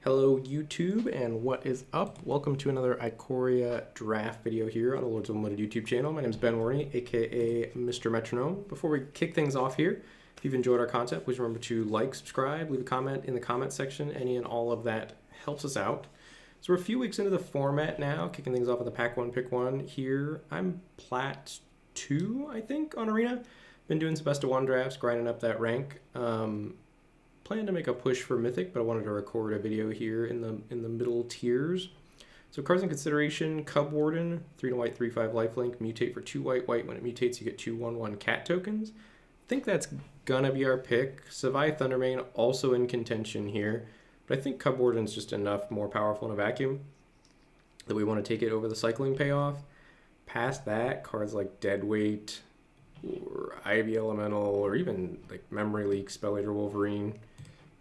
Hello YouTube, and what is up? Welcome to another Ikoria Draft video here on the Lords of Unlimited YouTube channel. My name is Ben Warney, aka MisterMetronome. Before we kick things off here, if you've enjoyed our content, please remember to like, subscribe, leave a comment in the comment section. Any and all of that helps us out. So we're a few weeks into the format now, kicking things off with the Pack 1 Pick 1 here. I'm Plat 2, I think, on Arena. Been doing some best of 1 drafts, grinding up that rank. Plan to make a push for Mythic, but I wanted to record a video here in the middle tiers. So cards in consideration: Cub Warden, 3 white, 3/5 lifelink, mutate for 2 white. When it mutates, you get 2/1/1 cat tokens. I think that's gonna be our pick. Savai Thundermane also in contention here, but I think Cub Warden's just enough more powerful in a vacuum that we want to take it over the cycling payoff. Past that, cards like Deadweight or Ivy Elemental or even like Memory Leak, Spell Eater Wolverine.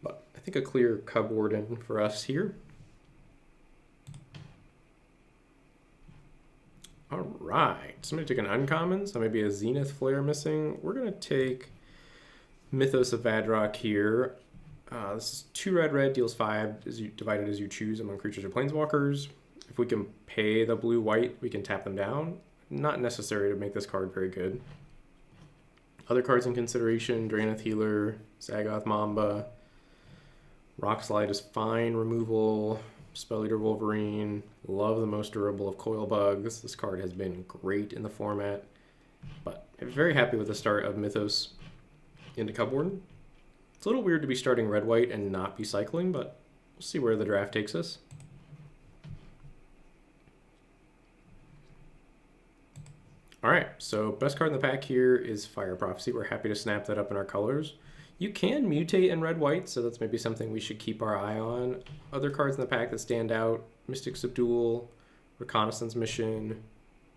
But I think a clear Cub Warden for us here. All right, somebody took an uncommon, so maybe a Zenith Flare missing. We're gonna take Mythos of Vadrock here. This is 2 red, deals 5, divided as you choose among creatures or planeswalkers. If we can pay the blue-white, we can tap them down. Not necessary to make this card very good. Other cards in consideration: Draenith Healer, Zagoth Mamba. Rock Slide is fine removal. Spell Eater Wolverine. Love the most durable of Coil Bugs. This card has been great in the format. But I'm very happy with the start of Mythos into Cub Warden. It's a little weird to be starting red-white and not be cycling, but we'll see where the draft takes us. All right, so best card in the pack here is Fire Prophecy. We're happy to snap that up in our colors. You can mutate in red-white, so that's maybe something we should keep our eye on. Other cards in the pack that stand out: Mystic Subdual, Reconnaissance Mission,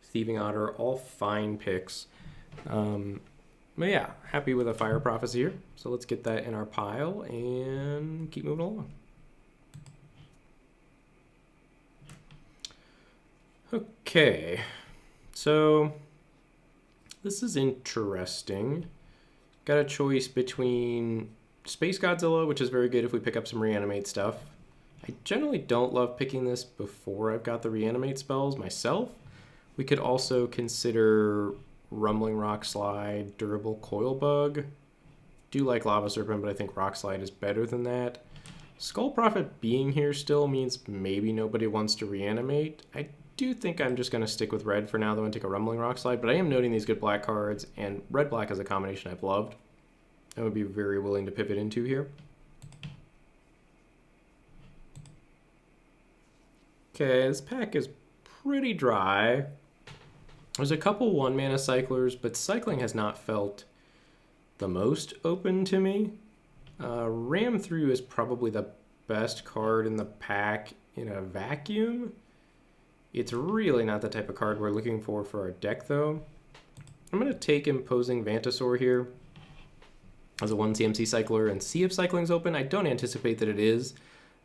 Thieving Otter, all fine picks. But yeah, happy with a Fire Prophecy here. So let's get that in our pile and keep moving along. Okay, so this is interesting. Got a choice between Space Godzilla, which is very good if we pick up some reanimate stuff. I generally don't love picking this before I've got the reanimate spells myself. We could also consider Rumbling Rock Slide, Durable Coil Bug. Do like Lava Serpent, but I think Rock Slide is better than that. Skull Prophet being here still means maybe nobody wants to reanimate. I do think I'm just going to stick with red for now, though, and take a Rumbling Rock Slide, but I am noting these good black cards, and red-black is a combination I've loved. I would be very willing to pivot into here. Okay, this pack is pretty dry. There's a couple 1-mana cyclers, but cycling has not felt the most open to me. Ram Through is probably the best card in the pack in a vacuum. It's really not the type of card we're looking for our deck, though. I'm going to take Imposing Vantasaur here as a 1 CMC cycler and see if cycling's open. I don't anticipate that it is,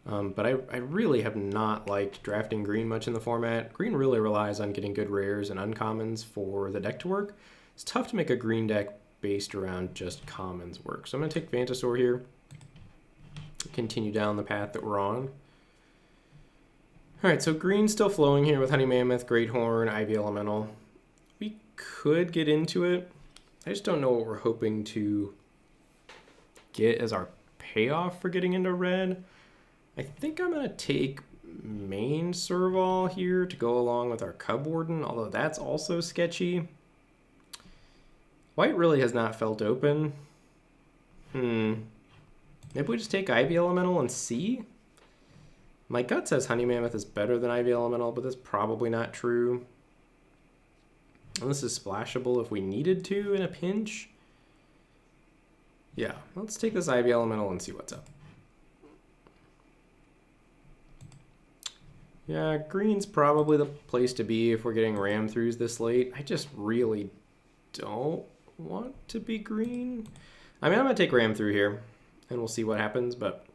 but I really have not liked drafting green much in the format. Green really relies on getting good rares and uncommons for the deck to work. It's tough to make a green deck based around just commons work. So I'm going to take Vantasaur here, continue down the path that we're on. All right, so green's still flowing here with Honey Mammoth, Great Horn, Ivy Elemental. We could get into it. I just don't know what we're hoping to get as our payoff for getting into red. I think I'm going to take main Serval here to go along with our Cub Warden, although that's also sketchy. White really has not felt open. Maybe we just take Ivy Elemental and see? My gut says Honey Mammoth is better than Ivy Elemental, but that's probably not true. And this is splashable if we needed to in a pinch. Yeah, let's take this Ivy Elemental and see what's up. Yeah, green's probably the place to be if we're getting ram throughs this late. I just really don't want to be green. I mean, I'm going to take ram through here, and we'll see what happens, but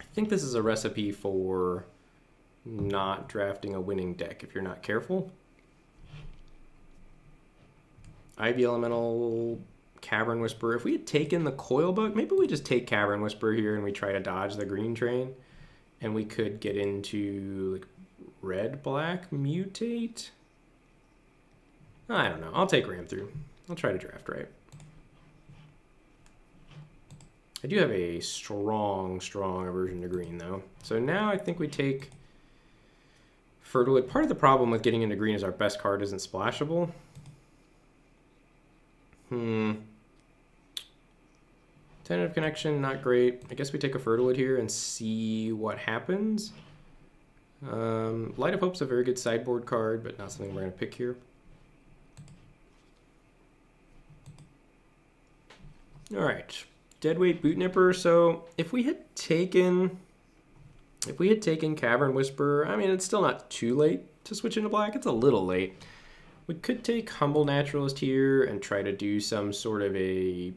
I think this is a recipe for not drafting a winning deck if you're not careful. Ivy Elemental, Cavern Whisperer. If we had taken the Coil Bug, maybe we just take Cavern Whisperer here and we try to dodge the green train. And we could get into like red-black mutate. I don't know. I'll take ram through. I'll try to draft right. I do have a strong aversion to green, though. So now I think we take Fertile. Part of the problem with getting into green is our best card isn't splashable. Tentative Connection, not great. I guess we take a Fertile here and see what happens. Light of Hope's a very good sideboard card, but not something we're going to pick here. All right. Deadweight Boot Nipper. So if we had taken Cavern Whisperer, I mean, it's still not too late to switch into black. It's a little late. We could take Humble Naturalist here and try to do some sort of a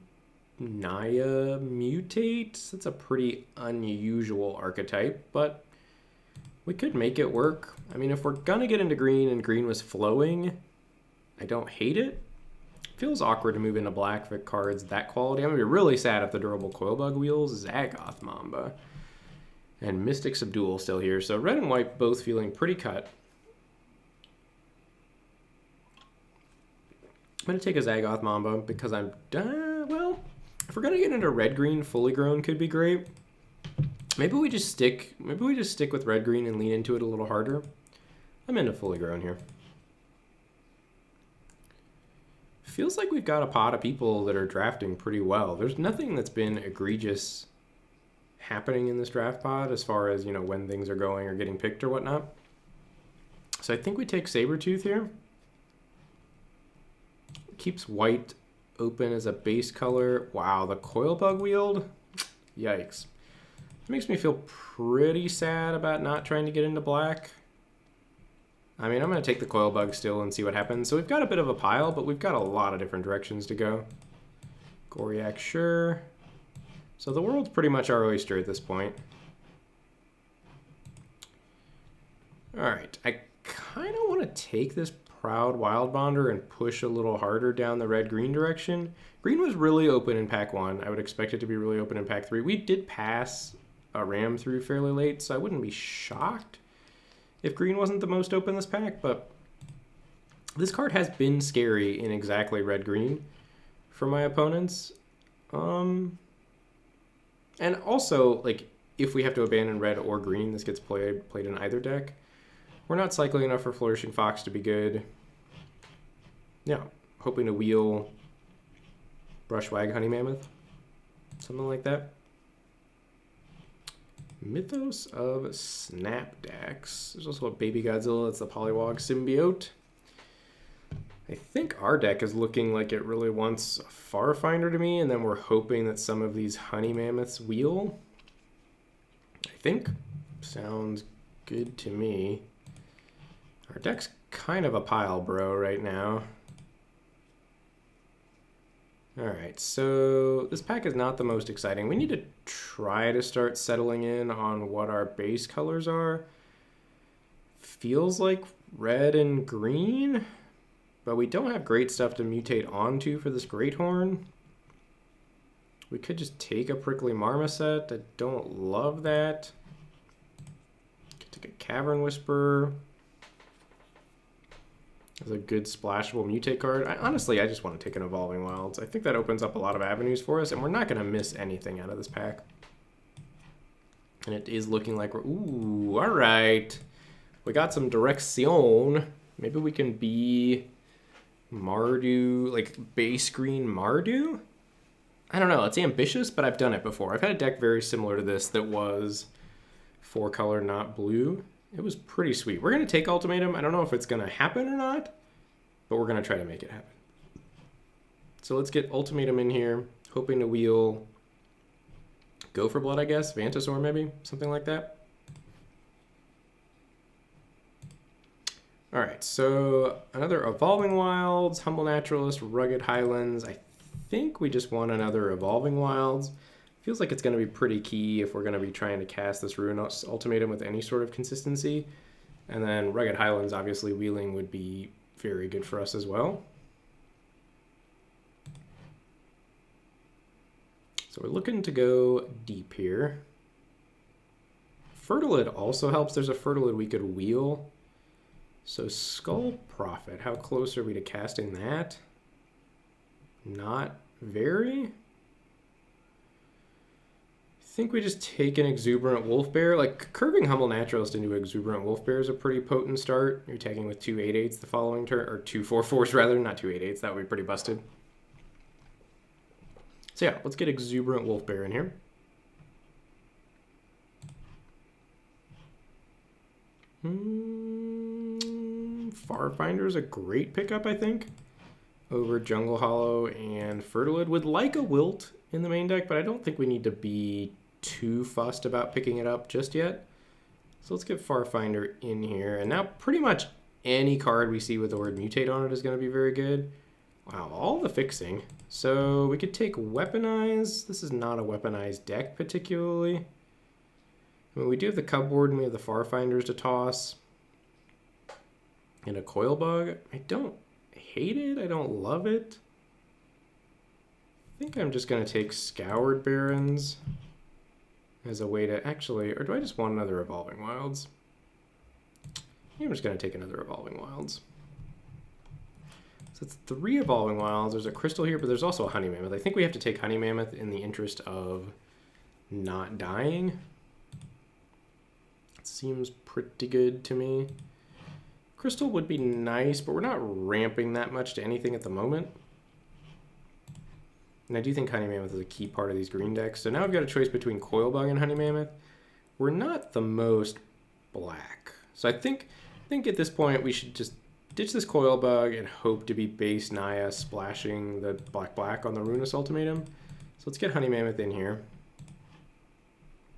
Naya mutate. That's a pretty unusual archetype, but we could make it work. I mean, if we're gonna get into green and green was flowing, I don't hate it. Feels awkward to move into black for cards that quality. I'm gonna be really sad if the Durable Coilbug wheels Zagoth Mamba. And Mystic Subdual still here. So red and white both feeling pretty cut. I'm gonna take a Zagoth Mamba because I'm done. Well, if we're gonna get into red-green, fully grown could be great. Maybe we just stick with red-green and lean into it a little harder. I'm into fully grown here. Feels like we've got a pot of people that are drafting pretty well. There's nothing that's been egregious happening in this draft pod as far as, you know, when things are going or getting picked or whatnot. So I think we take Sabertooth here. Keeps white open as a base color. Wow, the Coilbug wield? Yikes. It makes me feel pretty sad about not trying to get into black. I mean, I'm going to take the Coilbug still and see what happens. So we've got a bit of a pile, but we've got a lot of different directions to go. Goriak, sure. So the world's pretty much our oyster at this point. All right, I kind of want to take this Proud Wild Bonder and push a little harder down the red-green direction. Green was really open in pack 1. I would expect it to be really open in pack 3. We did pass a ram through fairly late, so I wouldn't be shocked if green wasn't the most open this pack, but this card has been scary in exactly red-green for my opponents. And also, like, if we have to abandon red or green, this gets played in either deck. We're not cycling enough for Flourishing Fox to be good. Yeah, hoping to wheel Brushwag Honey Mammoth. Something like that. Mythos of Snapdax. There's also a Baby Godzilla. That's the Poliwag Symbiote. I think our deck is looking like it really wants a Farfinder to me, and then we're hoping that some of these Honey Mammoths wheel. I think. Sounds good to me. Our deck's kind of a pile, bro, right now. Alright, so this pack is not the most exciting. We need to try to start settling in on what our base colors are. Feels like red and green, but we don't have great stuff to mutate onto for this Great Horn. We could just take a Prickly Marmoset. I don't love that. Could take a Cavern Whisperer. It's a good splashable mutate card. Honestly, I just want to take an Evolving Wilds. I think that opens up a lot of avenues for us, and we're not going to miss anything out of this pack. And it is looking like we're... Ooh, all right. We got some direction. Maybe we can be Mardu, like base green Mardu? I don't know. It's ambitious, but I've done it before. I've had a deck very similar to this that was 4-color, not blue. It was pretty sweet. We're going to take Ultimatum. I don't know if it's going to happen or not, but we're going to try to make it happen. So let's get Ultimatum in here, hoping to wheel Go for Blood, I guess. Vantasaur, maybe. Something like that. All right, so another Evolving Wilds, Humble Naturalist, Rugged Highlands. I think we just want another Evolving Wilds. Feels like it's going to be pretty key if we're going to be trying to cast this Ruin Ultimatum with any sort of consistency. And then Rugged Highlands, obviously, wheeling would be very good for us as well. So we're looking to go deep here. Fertilid also helps. There's a Fertilid we could wheel. So Skull Prophet, how close are we to casting that? Not very. I think we just take an Exuberant Wolf Bear. Like, curving Humble Naturalist into Exuberant Wolf Bear is a pretty potent start. You're attacking with 2 8/8s the following turn, or 2 4/4s rather, not 2 8/8s. That would be pretty busted. So yeah, let's get Exuberant Wolf Bear in here. Farfinder is a great pickup, I think, over Jungle Hollow and Fertilid. Would like a Wilt in the main deck, but I don't think we need to be too fussed about picking it up just yet. So let's get Farfinder in here. And now pretty much any card we see with the word Mutate on it is going to be very good. Wow, all the fixing. So we could take Weaponize. This is not a weaponized deck particularly. I mean, we do have the Cupboard and we have the Farfinders to toss. And a Coil Bug. I don't hate it. I don't love it. I think I'm just going to take Scoured Barrens as a way to actually, or do I just want another Evolving Wilds? I'm just going to take another Evolving Wilds. So it's 3 Evolving Wilds. There's a Crystal here, but there's also a Honey Mammoth. I think we have to take Honey Mammoth in the interest of not dying. It seems pretty good to me. Crystal would be nice, but we're not ramping that much to anything at the moment. And I do think Honey Mammoth is a key part of these green decks. So now I've got a choice between Coil Bug and Honey Mammoth. We're not the most black. So I think at this point we should just ditch this Coil Bug and hope to be base Naya splashing the black on the Runus Ultimatum. So let's get Honey Mammoth in here.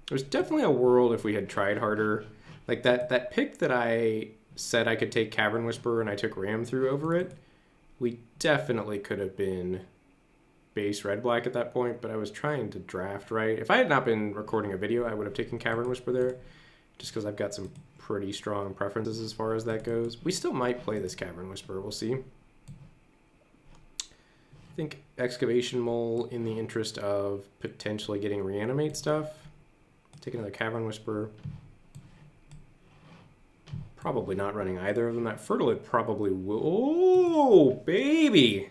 There's definitely a world if we had tried harder. Like that pick that I said I could take Cavern Whisperer and I took Ram through over it. We definitely could have been base red-black at that point, but I was trying to draft right. If I had not been recording a video, I would have taken Cavern Whisper there, just because I've got some pretty strong preferences as far as that goes. We still might play this Cavern Whisper, we'll see. I think Excavation Mole in the interest of potentially getting Reanimate stuff. Take another Cavern Whisper. Probably not running either of them. That Fertilid probably will. Oh, baby!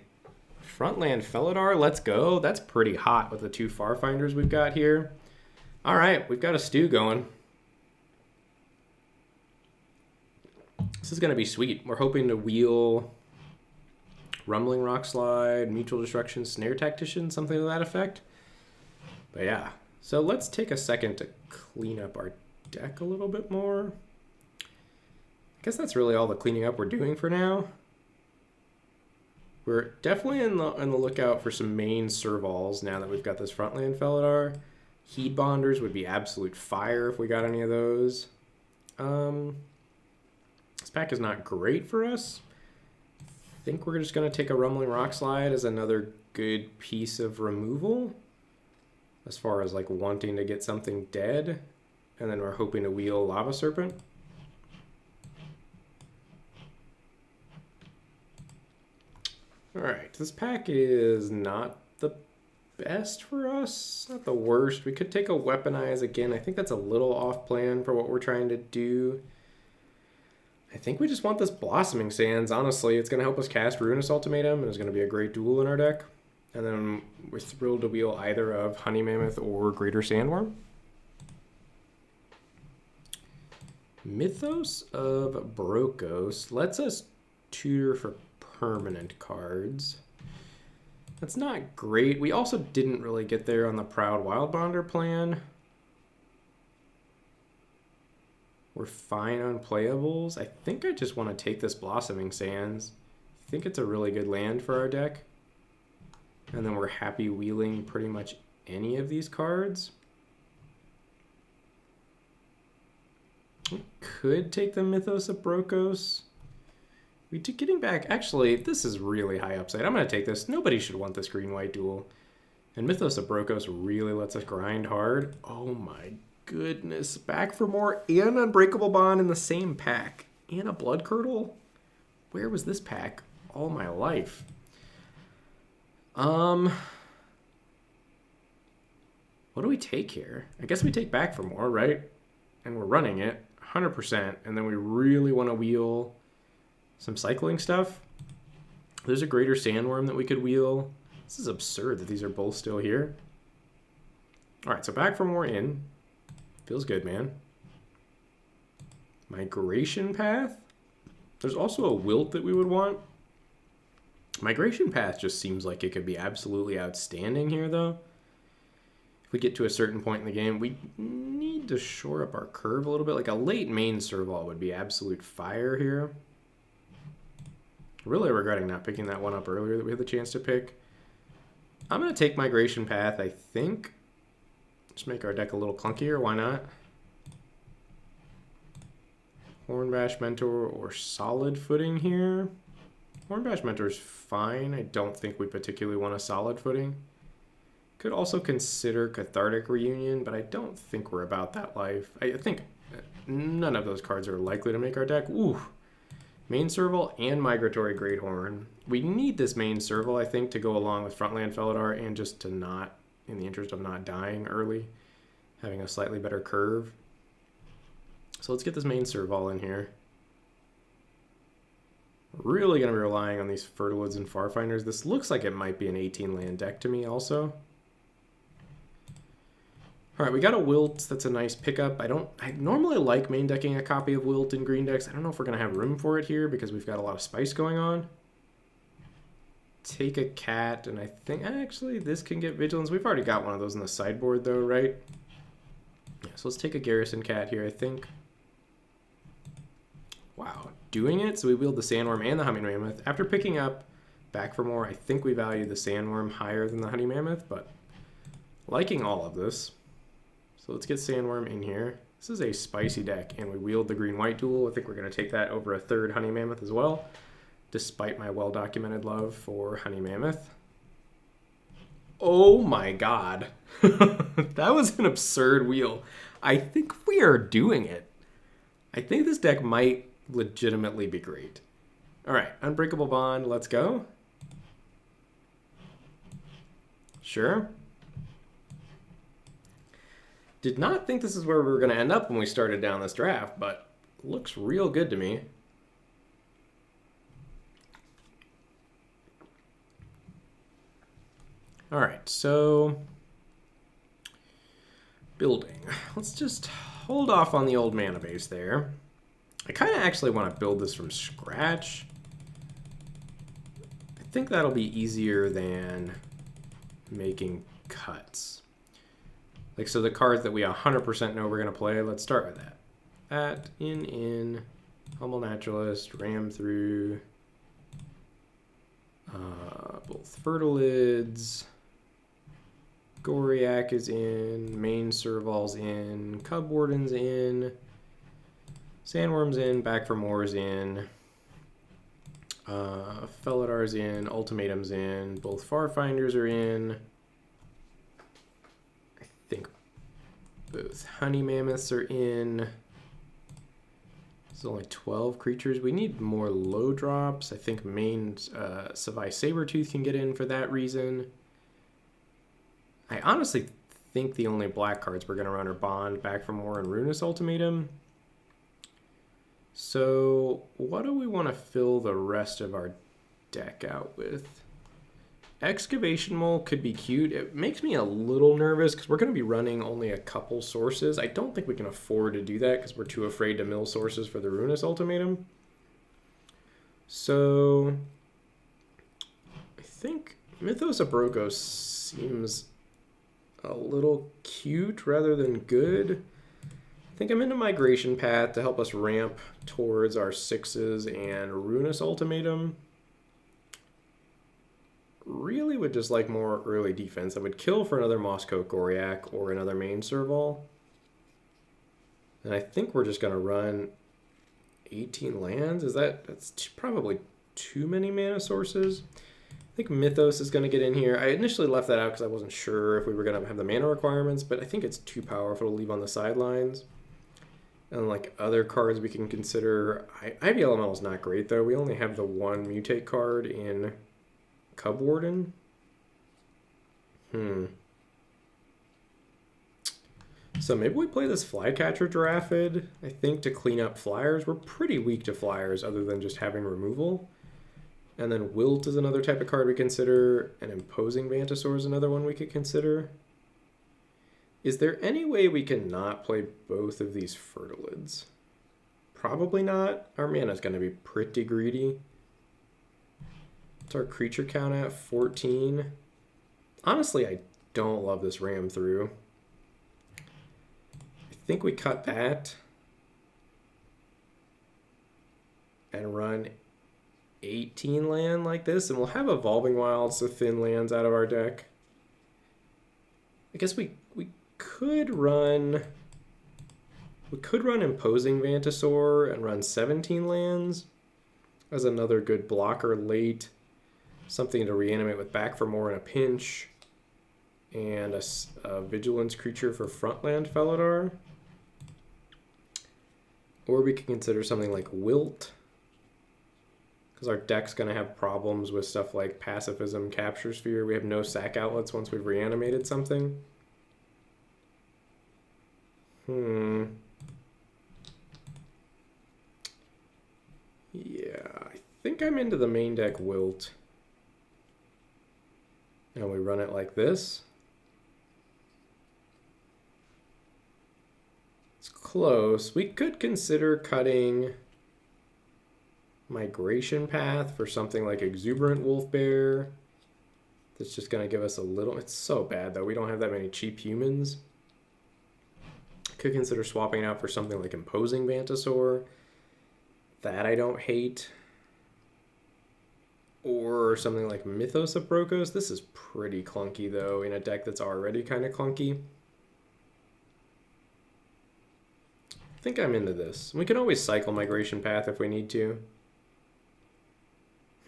Frontland Felidar, let's go. That's pretty hot with the 2 Farfinders we've got here. All right, we've got a stew going. This is going to be sweet. We're hoping to wheel Rumbling Rock Slide, Mutual Destruction, Snare Tactician, something to that effect. But yeah, so let's take a second to clean up our deck a little bit more. I guess that's really all the cleaning up we're doing for now. We're definitely in the lookout for some main Servals now that we've got this Frontland Felidar. Heat Bonders would be absolute fire if we got any of those. This pack is not great for us. I think we're just going to take a Rumbling Rock Slide as another good piece of removal. As far as like wanting to get something dead. And then we're hoping to wheel Lava Serpent. Alright, this pack is not the best for us, not the worst. We could take a Weaponize again. I think that's a little off plan for what we're trying to do. I think we just want this Blossoming Sands, honestly. It's going to help us cast Runus Ultimatum, and it's going to be a great duel in our deck. And then we're thrilled to wheel either of Honey Mammoth or Greater Sandworm. Mythos of Brokos lets us tutor for permanent cards. That's not great. We also didn't really get there on the Proud Wildbonder plan. We're fine on playables. I think I just want to take this Blossoming Sands. I think it's a really good land for our deck. And then we're happy wheeling pretty much any of these cards. We could take the Mythos of Brokos. Getting back, actually, this is really high upside. I'm going to take this. Nobody should want this green-white duel. And Mythos of Brokos really lets us grind hard. Oh my goodness. Back for more and Unbreakable Bond in the same pack. And a Blood Curdle? Where was this pack all my life? What do we take here? I guess we take back for more, right? and we're running it 100%, and then we really want to wheel some cycling stuff, there's a greater sandworm that we could wheel. This is absurd that these are both still here. All right, so back for more in. Feels good, man. Migration path. There's also a wilt that we would want. Migration path just seems like it could be absolutely outstanding here, though. If we get to a certain point in the game, we need to shore up our curve a little bit. Like a late main serval would be absolute fire here. Really regretting not picking that one up earlier that we had the chance to pick. I'm going to take Migration Path, I think. Just make our deck a little clunkier, why not? Hornbash Mentor or Solid Footing here. Hornbash Mentor is fine. I don't think we particularly want a Solid Footing. Could also consider Cathartic Reunion, but I don't think we're about that life. I think none of those cards are likely to make our deck. Ooh. Main Serval and Migratory Greathorn. We need this main Serval, I think, to go along with Frontland Felidar and just to not, in the interest of not dying early, having a slightly better curve. So let's get this main Serval in here. Really going to be relying on these Fertilids and Farfinders. This looks like it might be an 18-land deck to me also. All right, we got a Wilt. That's a nice pickup. I normally like main decking a copy of Wilt in green decks. I don't know if we're going to have room for it here because we've got a lot of spice going on. Take a cat, and I think actually this can get Vigilance. We've already got one of those in the sideboard though, right? Yeah, so let's take a Garrison Cat here, I think. Wow, doing it. So we wield the Sandworm and the Honey Mammoth. After picking up Back for More, I think we value the Sandworm higher than the Honey Mammoth, but liking all of this. So let's get Sandworm in here. This is a spicy deck, and we wield the green-white duel. I think we're going to take that over a third Honey Mammoth as well, despite my well-documented love for Honey Mammoth. Oh my god. That was an absurd wheel. I think we are doing it. I think this deck might legitimately be great. All right, Unbreakable Bond, let's go. Sure. Did not think this is where we were going to end up when we started down this draft, but looks real good to me. All right, so building. Let's just hold off on the old mana base there. I kind of actually want to build this from scratch. I think that'll be easier than making cuts. Like, so the cards that we 100% know we're going to play, let's start with that. Humble Naturalist, Ram Through, both Fertilids, Goriac is in, Main Serval's in, Cub Warden's in, Sandworm's in, Back for More's in, Felidar's in, Ultimatum's in, both Farfinders are in. Both Honey Mammoths are in. There's only 12 creatures. We need more low drops. I think main Savai Sabertooth can get in for that reason. I honestly think the only black cards we're going to run are Bond, Back for More, and Runus Ultimatum. So what do we want to fill the rest of our deck out with? Excavation Mole could be cute. It makes me a little nervous because we're going to be running only a couple sources. I don't think we can afford to do that because we're too afraid to mill sources for the Runus Ultimatum. So I think Mythos Abrogos seems a little cute rather than good. I think I'm into Migration Path to help us ramp towards our 6s and Runus Ultimatum. Really would just like more early defense. I would kill for another Mosscoat Goriac or another main Serval. And I think we're just going to run 18 lands. That's probably too many mana sources. I think Mythos is going to get in here. I initially left that out because I wasn't sure if we were going to have the mana requirements, but I think it's too powerful to leave on the sidelines. And like other cards we can consider, Ivy Elemental is not great though. We only have the one Mutate card in Cub Warden. So maybe we play this Flycatcher Giraffe, I think, to clean up flyers. We're pretty weak to flyers other than just having removal. And then Wilt is another type of card we consider, and Imposing Vantasaur is another one we could consider. Is there any way we can not play both of these Fertilids? Probably not. Our mana's going to be pretty greedy. What's our creature count at? 14. Honestly, I don't love this ram through. I think we cut that and run 18 land like this, and we'll have Evolving Wilds to thin lands out of our deck. I guess we could run Imposing Vantasaur and run 17 lands as another good blocker late. Something to reanimate with Back for More in a pinch. And a Vigilance creature for Frontland Felidar. Or we could consider something like Wilt. Because our deck's going to have problems with stuff like Pacifism, Capture Sphere. We have no sack outlets once we've reanimated something. Yeah, I think I'm into the main deck Wilt. And we run it like this. It's close. We could consider cutting Migration Path for something like Exuberant Wolf Bear. That's just going to give us a little... It's so bad, though. We don't have that many cheap humans. Could consider swapping it out for something like Imposing Vantasaur. That I don't hate. Or something like Mythos of Brokos. This is pretty clunky, though, in a deck that's already kind of clunky. I think I'm into this. We can always cycle Migration Path if we need to.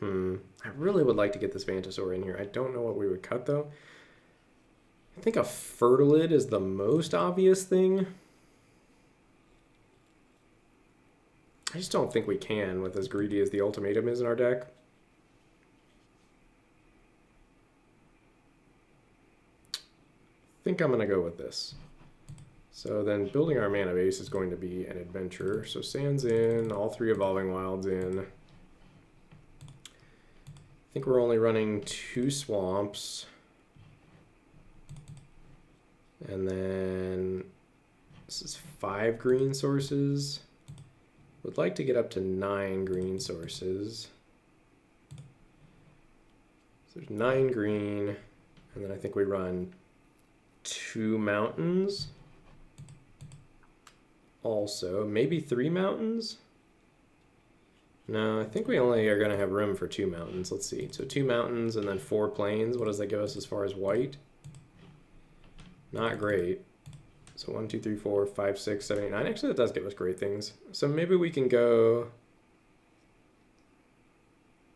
I really would like to get this Vantasaur in here. I don't know what we would cut, though. I think a Fertilid is the most obvious thing. I just don't think we can with as greedy as the Ultimatum is in our deck. I think I'm going to go with this. So then building our mana base is going to be an adventure. So Sands in, all 3 Evolving Wilds in. I think we're only running 2 swamps. And then this is 5 green sources. Would like to get up to 9 green sources. So there's 9 green, and then I think we run 2 mountains. Also, maybe 3 mountains? No, I think we only are going to have room for 2 mountains. Let's see. So 2 mountains and then 4 plains. What does that give us as far as white? Not great. So 1, 2, 3, 4, 5, 6, 7, 8, 9. Actually, that does give us great things. So maybe we can go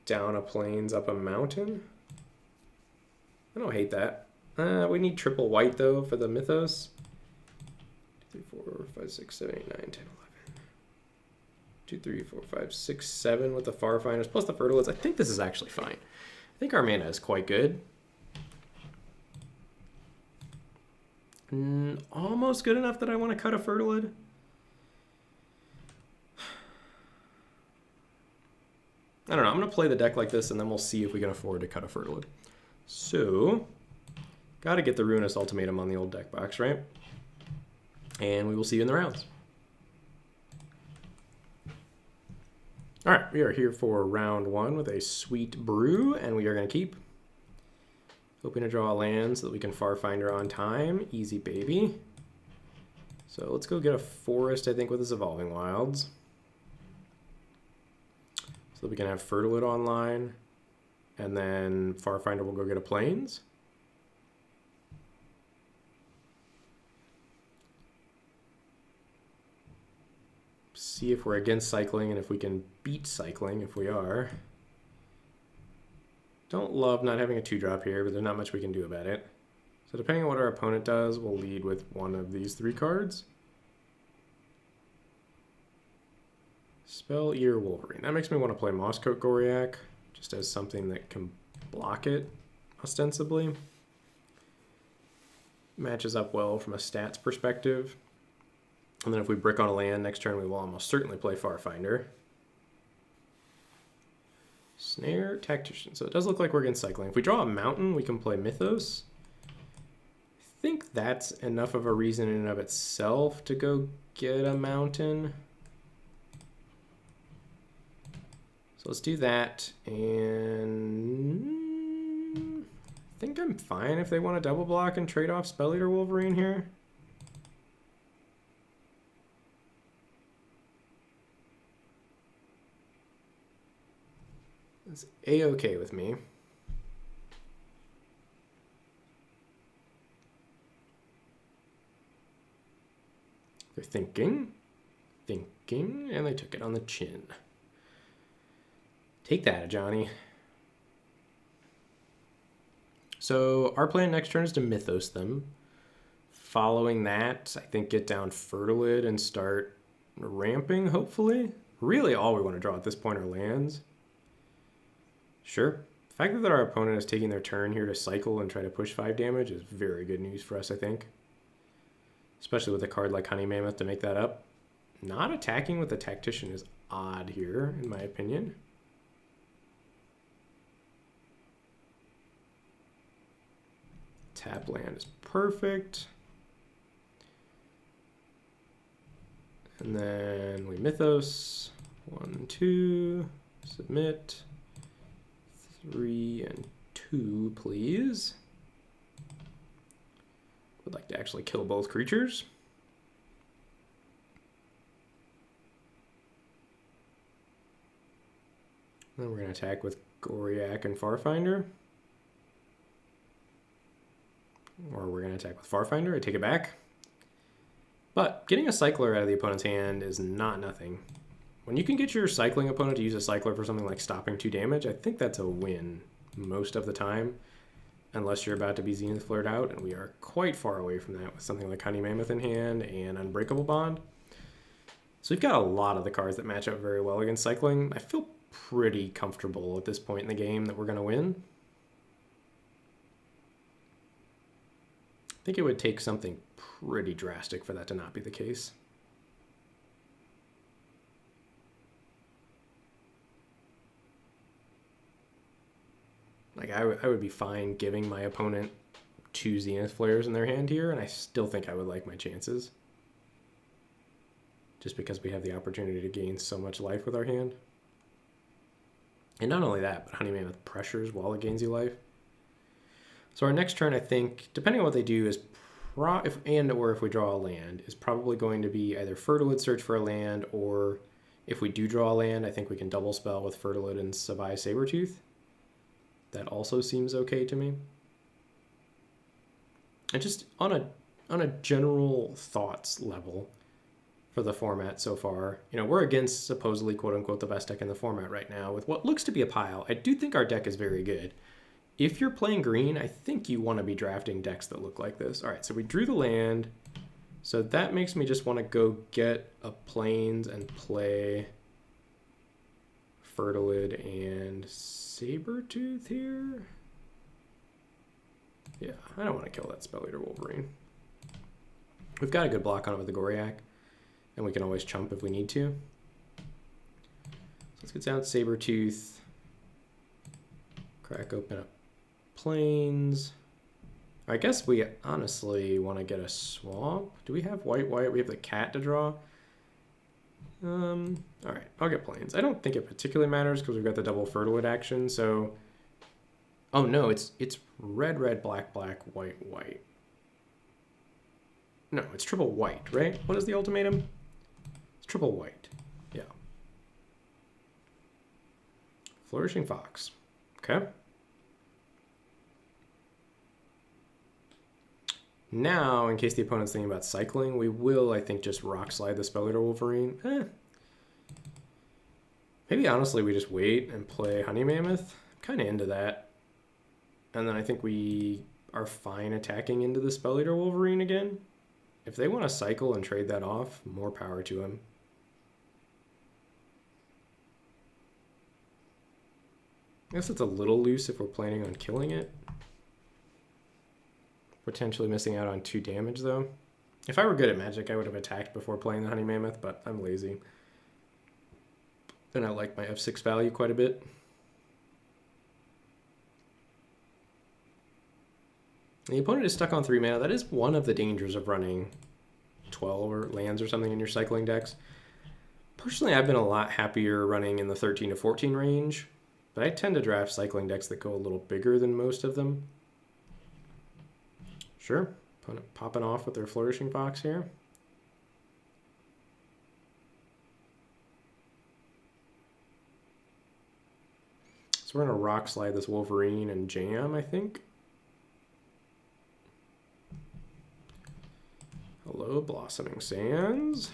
down a plains, up a mountain. I don't hate that. We need triple white, though, for the Mythos. 2, 3, 4, 5, 6, 7, 8, 9, 10, 11. 2, 3, 4, 5, 6, 7 with the Farfinders, plus the Fertilids. I think this is actually fine. I think our mana is quite good. Almost good enough that I want to cut a Fertilid. I don't know. I'm going to play the deck like this, and then we'll see if we can afford to cut a Fertilid. So, got to get the Ruinous Ultimatum on the old deck box, right? And we will see you in the rounds. All right, we are here for round 1 with a Sweet Brew, and we are going to keep. Hoping to draw a land so that we can Farfinder on time. Easy, baby. So let's go get a forest, I think, with this Evolving Wilds. So that we can have Fertilid online. And then Farfinder will go get a plains. See if we're against cycling and if we can beat cycling if we are. Don't love not having a 2-drop here, but there's not much we can do about it. So depending on what our opponent does, we'll lead with one of these 3 cards. Spell Ear Wolverine. That makes me want to play Mosscoat Goriac, just as something that can block it, ostensibly. matches up well from a stats perspective. And then if we brick on a land next turn, we will almost certainly play Farfinder. Snare, Tactician. So it does look like we're against cycling. If we draw a mountain, we can play Mythos. I think that's enough of a reason in and of itself to go get a mountain. So let's do that. And I think I'm fine if they want to double block and trade off Spell Eater Wolverine here. It's a-okay with me. They're thinking, and they took it on the chin. Take that, Johnny. So our plan next turn is to Mythos them. Following that, I think get down Fertilid and start ramping, hopefully. Really all we want to draw at this point are lands. Sure. The fact that our opponent is taking their turn here to cycle and try to push 5 damage is very good news for us, I think. Especially with a card like Honey Mammoth to make that up. Not attacking with the Tactician is odd here, in my opinion. Tap land is perfect. And then we Mythos. 1, 2, submit. 3 and 2, please. Would like to actually kill both creatures. Then we're going to attack with Goriak and Farfinder. Or we're going to attack with Farfinder. I take it back. But getting a Cycler out of the opponent's hand is not nothing. When you can get your cycling opponent to use a Cycler for something like stopping 2 damage, I think that's a win most of the time. Unless you're about to be Zenith Flared out, and we are quite far away from that with something like Honey Mammoth in hand and Unbreakable Bond. So we've got a lot of the cards that match up very well against cycling. I feel pretty comfortable at this point in the game that we're going to win. I think it would take something pretty drastic for that to not be the case. Like, I would be fine giving my opponent 2 Zenith Flares in their hand here, and I still think I would like my chances. Just because we have the opportunity to gain so much life with our hand. And not only that, but Honey Mammoth pressures while it gains you life. So our next turn, I think, depending on what they do, is if we draw a land, is probably going to be either Fertilid search for a land, or if we do draw a land, I think we can double spell with Fertilid and Savai Sabertooth. That also seems okay to me. And just on a general thoughts level for the format so far, you know, we're against supposedly quote unquote the best deck in the format right now with what looks to be a pile. I do think our deck is very good. If you're playing green, I think you want to be drafting decks that look like this. All right, so we drew the land. So that makes me just want to go get a Plains and play Fertilid and Sabertooth here. Yeah, I don't want to kill that Spell Eater Wolverine. We've got a good block on it with the Goriak, and we can always chump if we need to. So let's get down Sabertooth. Crack open up Plains. I guess we honestly want to get a swamp. Do we have white? We have the cat to draw. All right, I'll get Plains. I don't think it particularly matters because we've got the double Fertilid action. So, oh no, it's red, red, black, black, white, white. No, it's triple white, right? What is the ultimatum? It's triple white. Yeah. Flourishing Fox. Okay. Now, in case the opponent's thinking about cycling, we will, I think, just rock slide the Spell Eater Wolverine. Maybe, honestly, we just wait and play Honey Mammoth. I'm kind of into that. And then I think we are fine attacking into the Spell Eater Wolverine again. If they want to cycle and trade that off, more power to them. I guess it's a little loose if we're planning on killing it. Potentially missing out on 2 damage, though. If I were good at Magic, I would have attacked before playing the Honey Mammoth, but I'm lazy. And I like my F6 value quite a bit. The opponent is stuck on 3 mana. That is one of the dangers of running 12 or lands or something in your cycling decks. Personally, I've been a lot happier running in the 13 to 14 range, but I tend to draft cycling decks that go a little bigger than most of them. Sure, opponent popping off with their Flourishing Fox here. So we're going to Rock Slide this Wolverine and jam, I think. Hello, Blossoming Sands.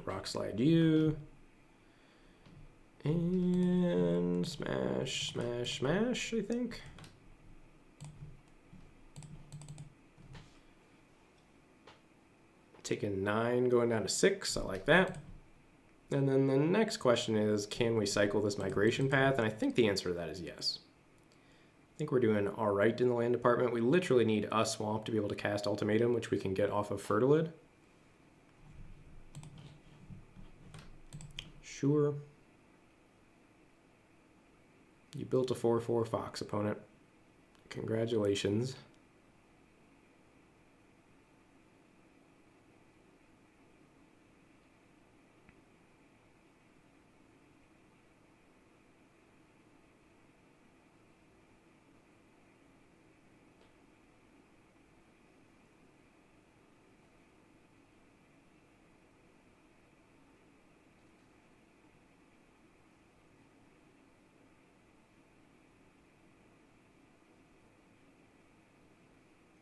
Rock Slide you. And smash, smash, smash, I think. Taking 9, going down to 6. I like that. And then the next question is, can we cycle this Migration Path? And I think the answer to that is yes. I think we're doing all right in the land department. We literally need a swamp to be able to cast Ultimatum, which we can get off of Fertilid. Sure. You built a 4/4 Fox, opponent. Congratulations.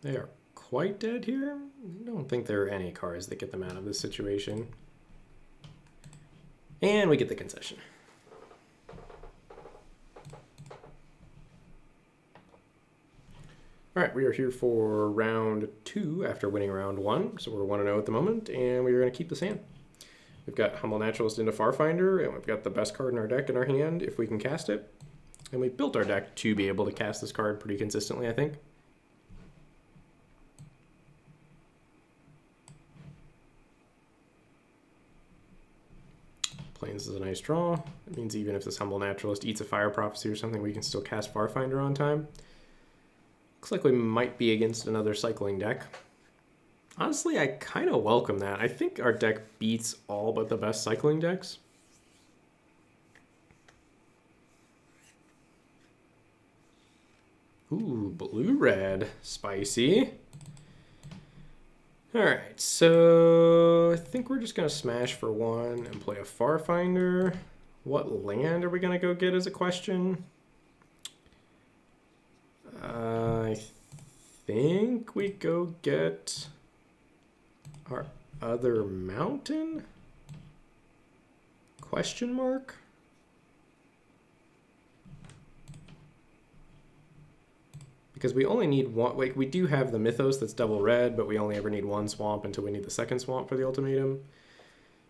They are quite dead here. I don't think there are any cards that get them out of this situation. And we get the concession. All right, we are here for round 2 after winning round 1. So we're 1-0 at the moment, and we are going to keep this hand. We've got Humble Naturalist into Farfinder, and we've got the best card in our deck in our hand if we can cast it. And we built our deck to be able to cast this card pretty consistently, I think. Plains is a nice draw. It means even if this Humble Naturalist eats a Fire Prophecy or something, we can still cast Farfinder on time. Looks like we might be against another cycling deck. Honestly, I kind of welcome that. I think our deck beats all but the best cycling decks. Ooh, blue-red. Spicy. Alright, so I think we're just going to smash for 1 and play a Farfinder. What land are we going to go get is a question. I think we go get our other mountain? Question mark? Because we only need one, like we do have the Mythos that's double red, but we only ever need 1 swamp until we need the 2nd swamp for the ultimatum.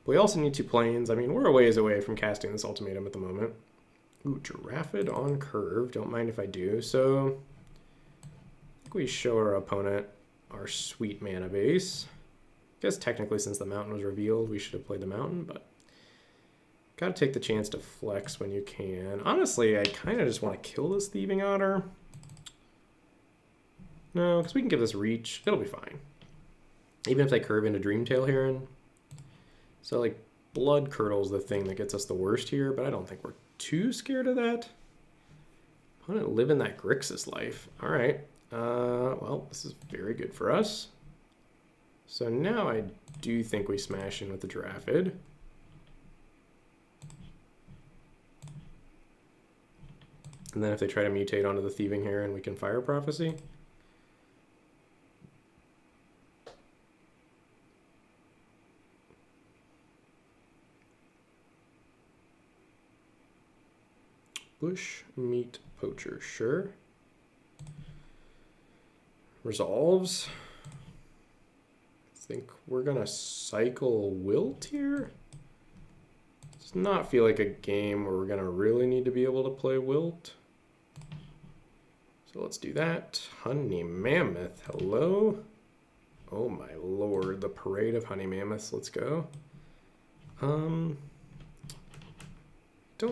But we also need 2 plains. I mean, we're a ways away from casting this ultimatum at the moment. Ooh, Giraffid on curve. Don't mind if I do. So I think we show our opponent our sweet mana base. I guess technically since the mountain was revealed, we should have played the mountain, but gotta take the chance to flex when you can. Honestly, I kind of just want to kill this Thieving Otter. No, because we can give this reach. It'll be fine. Even if they curve into Dreamtail Heron. So, like, Blood Curdle's the thing that gets us the worst here, but I don't think we're too scared of that. Opponent living that Grixis life. All right. Well, this is very good for us. So now I do think we smash in with the Giraffid. And then if they try to mutate onto the Thieving Heron, we can Fire Prophecy. Bush Meat Poacher, sure. Resolves. I think we're gonna cycle Wilt here. Does not feel like a game where we're gonna really need to be able to play Wilt. So let's do that. Honey Mammoth, hello. Oh my lord, the parade of Honey Mammoths, let's go. Don't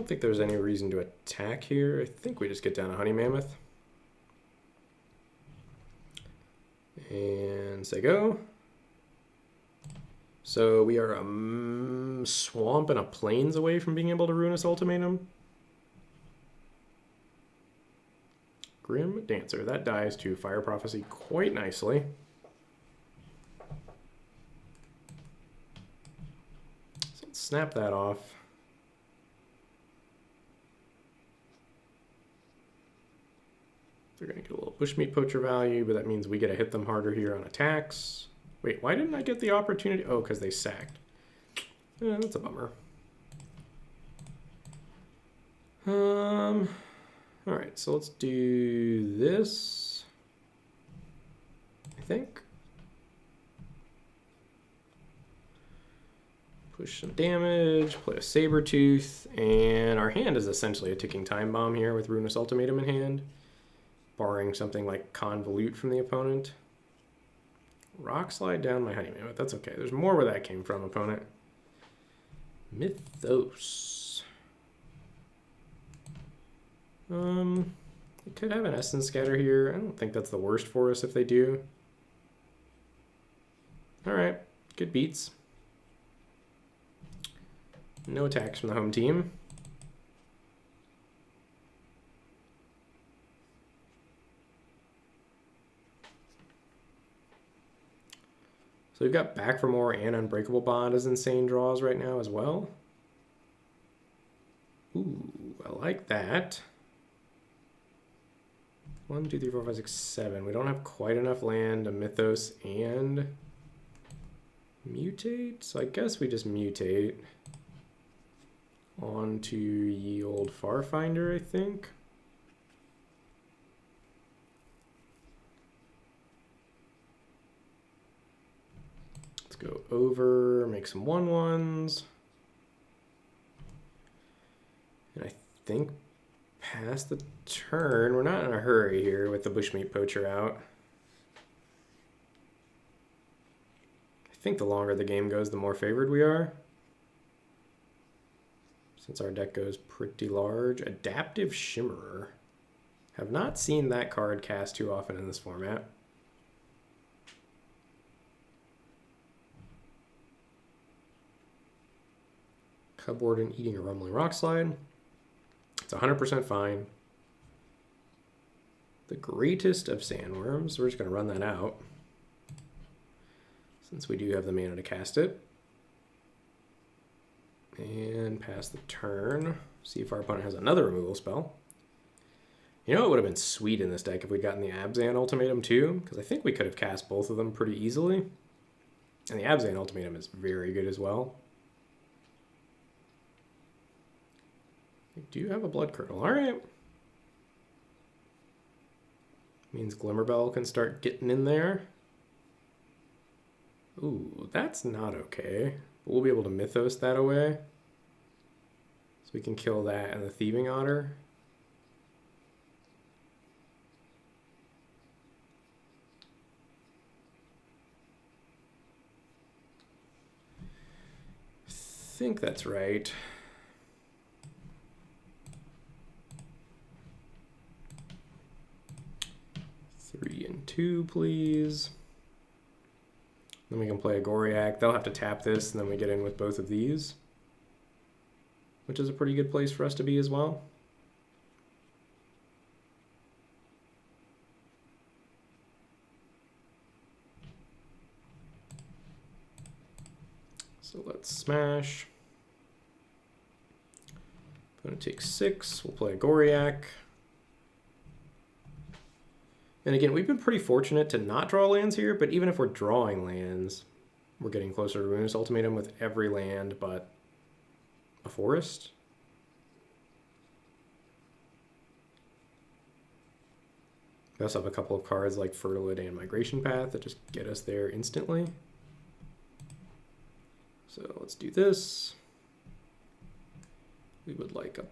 think there's any reason to attack here. I think we just get down a Honey Mammoth. And say go. So we are a swamp and a plains away from being able to Ruinous Ultimatum. Grim Dancer, that dies to Fire Prophecy quite nicely. So let's snap that off. They're going to get a little Bushmeat Poacher value, but that means we get to hit them harder here on attacks. Wait, why didn't I get the opportunity? Oh, because they sacked. That's a bummer. All right, so let's do this, I think. Push some damage, play a Sabertooth, and our hand is essentially a ticking time bomb here with Ruinous Ultimatum in hand, barring something like Convolute from the opponent. Rock Slide down my Honey Mammoth. That's okay. There's more where that came from, opponent. Mythos. They could have an Essence Scatter here. I don't think that's the worst for us if they do. Alright, good beats. No attacks from the home team. So we've got Back for More and Unbreakable Bond as insane draws right now as well. Ooh, I like that. 1, 2, 3, 4, 5, 6, 7. We don't have quite enough land to Mythos and mutate. So I guess we just mutate onto Ye Old Farfinder, I think. Let's go over, make some 1/1s. And I think past the turn, we're not in a hurry here with the Bushmeat Poacher out. I think the longer the game goes, the more favored we are. Since our deck goes pretty large. Adaptive Shimmerer. Have not seen that card cast too often in this format. Cupboard and eating a Rumbling Rock Slide. It's 100% fine. The Greatest of Sandworms. We're just going to run that out, since we do have the mana to cast it. And pass the turn. See if our opponent has another removal spell. You know, it would have been sweet in this deck if we'd gotten the Abzan Ultimatum too, because I think we could have cast both of them pretty easily. And the Abzan Ultimatum is very good as well. We do have a Blood Curdle. All right. Means Glimmerbell can start getting in there. Ooh, that's not okay. But we'll be able to Mythos that away. So we can kill that and the Thieving Otter. I think that's right. 3 and 2, please. Then we can play a Goriak. They'll have to tap this, and then we get in with both of these, which is a pretty good place for us to be as well. So let's smash. Opponent takes 6. We'll play a Goriak. And again, we've been pretty fortunate to not draw lands here, but even if we're drawing lands, we're getting closer to Ruinous Ultimatum with every land but a forest. We also have a couple of cards like Fertilid and Migration Path that just get us there instantly. So let's do this. We would like a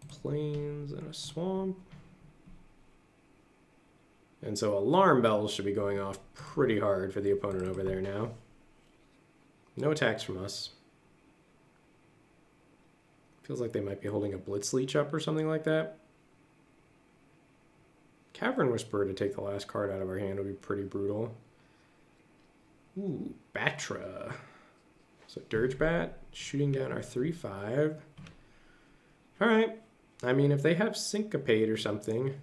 plains and a swamp. And so alarm bells should be going off pretty hard for the opponent over there now. No attacks from us. Feels like they might be holding a Blitz Leech up or something like that. Cavern Whisperer to take the last card out of our hand would be pretty brutal. Ooh, Batra. So Dirge Bat, shooting down our 3/5. Alright. I mean, if they have Syncopate or something.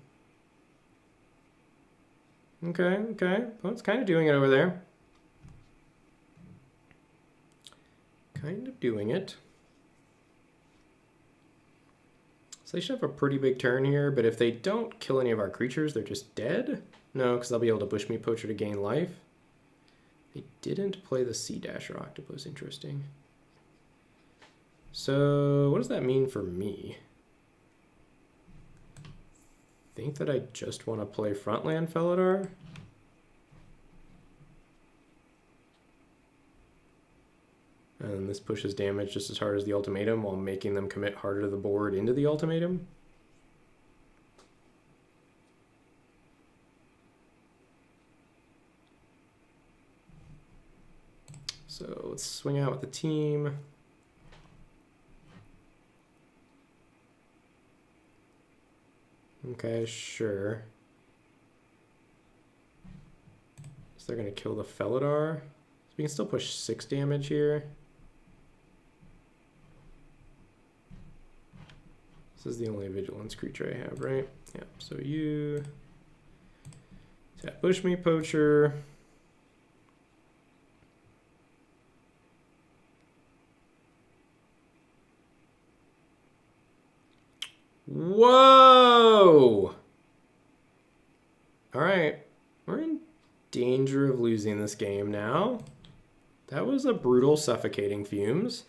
Okay. Well, it's kind of doing it over there. Kind of doing it. So they should have a pretty big turn here, but if they don't kill any of our creatures, they're just dead? No, because they'll be able to Bushmeat Poacher to gain life. They didn't play the Sea Dasher Octopus. Interesting. So what does that mean for me? Think that I just want to play Frontland Felidar? And this pushes damage just as hard as the ultimatum while making them commit harder to the board into the ultimatum. So let's swing out with the team. Okay, sure. So they're going to kill the Felidar. So we can still push 6 damage here. This is the only vigilance creature I have, right? Yeah, so you tap Bushmeat Poacher. Whoa! All right, we're in danger of losing this game now. That was a brutal suffocating fumes.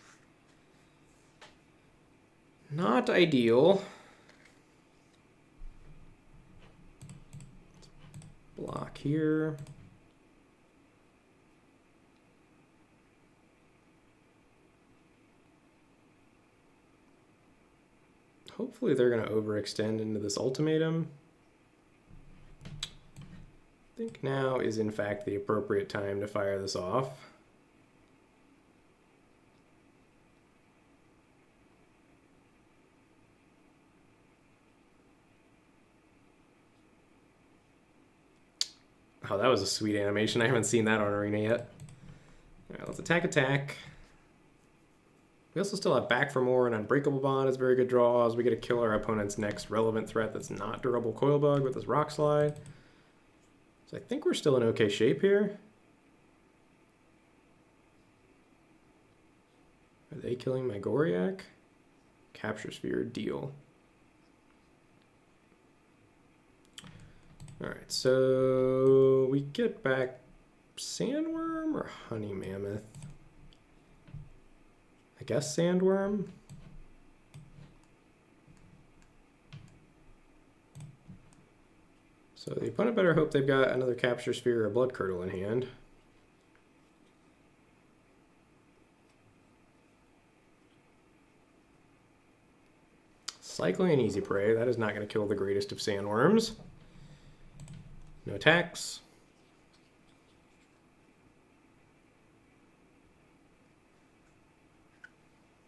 Not ideal. Block here. Hopefully they're going to overextend into this ultimatum. I think now is in fact the appropriate time to fire this off. Oh, that was a sweet animation. I haven't seen that on Arena yet. All right, let's attack. We also still have Back for More and Unbreakable Bond is very good draws. We get to kill our opponent's next relevant threat that's not Durable Coilbug with this Rock Slide. So I think we're still in okay shape here. Are they killing my Goriak? Capture Sphere, deal. Alright, so we get back Sandworm or Honey Mammoth? I guess Sandworm. So the opponent better hope they've got another Capture Sphere or a Blood Curdle in hand. Cycling an Easy Prey, that is not going to kill the greatest of sandworms. No attacks.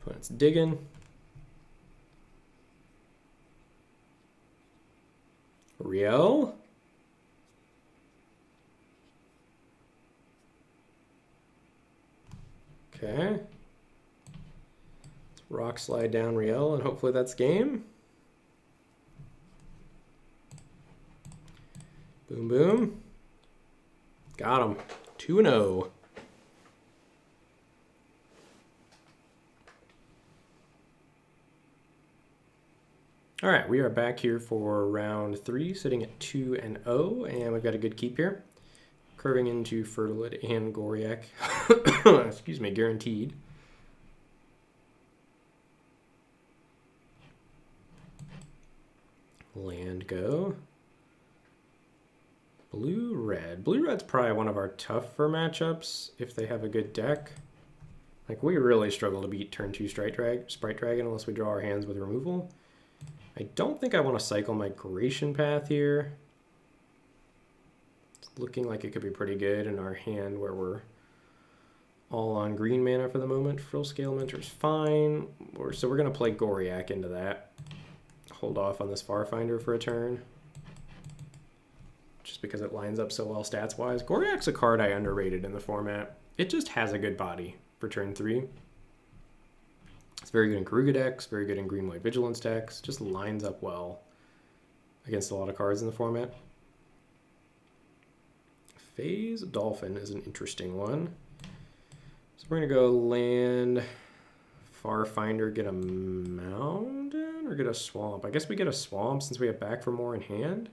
Opponent's digging. Riel. Okay. Let's Rock Slide down Riel, and hopefully that's game. Boom, boom. Got him. 2-0. All right, we are back here for round 3, sitting at 2-0, and we've got a good keep here. Curving into Fertilid and Goriak. Excuse me, guaranteed. Land go. Blue-red. Blue-red's probably one of our tougher matchups if they have a good deck. Like, we really struggle to beat turn 2 Sprite Dragon unless we draw our hands with removal. I don't think I want to cycle Migration Path here. looking like it could be pretty good in our hand where we're all on green mana for the moment. Frill Scale Mentor's fine. So we're going to play Goriak into that. Hold off on this Farfinder for a turn. Just because it lines up so well stats-wise. Goriak's a card I underrated in the format. It just has a good body for turn 3. It's very good in Garuga decks, very good in green-white vigilance decks. Just lines up well against a lot of cards in the format. Phase Dolphin is an interesting one. So we're going to go land, Farfinder, get a mountain, or get a swamp? I guess we get a swamp since we have Back for More in hand.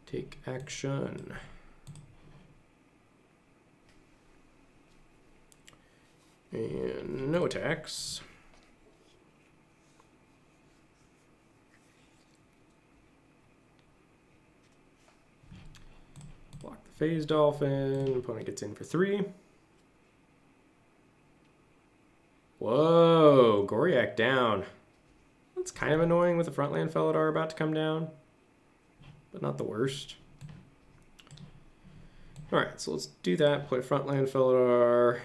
Take action. And no attacks. Block the Phase Dolphin. Opponent gets in for 3. Whoa, Goriak down. That's kind of annoying with the Frontland Felidar about to come down, but not the worst. Alright, so let's do that. Play Frontland Felidar.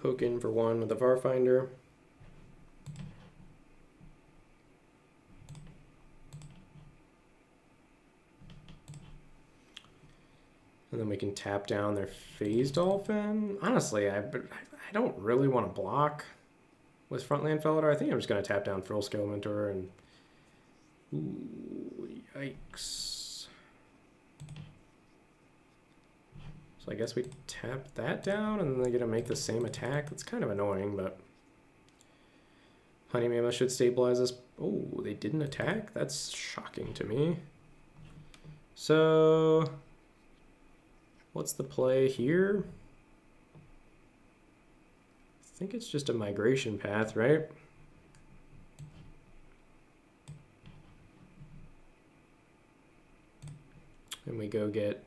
Poke in for 1 with the Farfinder. And then we can tap down their Phase Dolphin. Honestly, I don't really want to block with Frontland Felidar. I think I'm just going to tap down Frill Scale Mentor and... Ooh, yikes. So I guess we tap that down and then they're going to make the same attack. That's kind of annoying, but... Honey Mammoth should stabilize us. Oh, they didn't attack? That's shocking to me. So... What's the play here? I think it's just a migration path, right? And we go get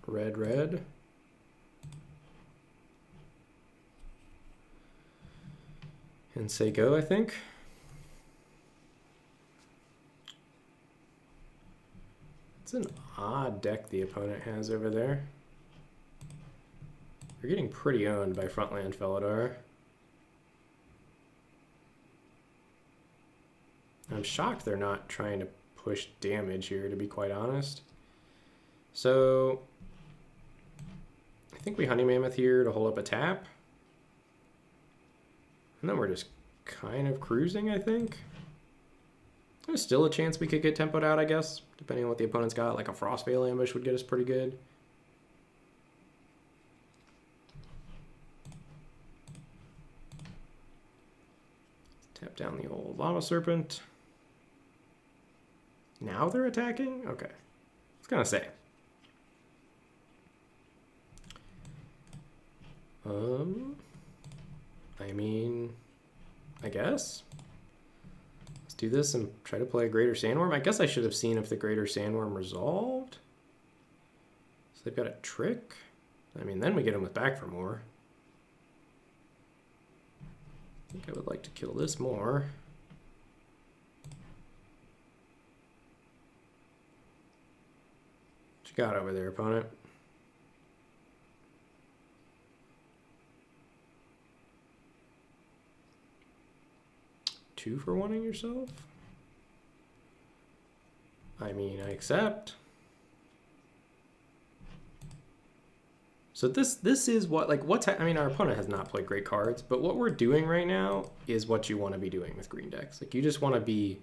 red. And say go, I think. It's an odd deck the opponent has over there. They're getting pretty owned by Frontland Felidar. I'm shocked they're not trying to push damage here, to be quite honest. So I think we Honey Mammoth here to hold up a tap. And then we're just kind of cruising, I think. There's still a chance we could get tempoed out, I guess, depending on what the opponent's got. Like a Frostveil Ambush would get us pretty good. Tap down the old Lava Serpent. Now they're attacking? Okay. I was gonna say. I mean, I guess. Let's do this and try to play a Greater Sandworm. I guess I should have seen if the Greater Sandworm resolved. So they've got a trick. I mean, then we get them with Back for More. I think I would like to kill this more. What you got over there, opponent? Two for wanting yourself? I mean, I accept. So this is what, like, I mean, our opponent has not played great cards, but what we're doing right now is what you want to be doing with green decks. Like, you just want to be,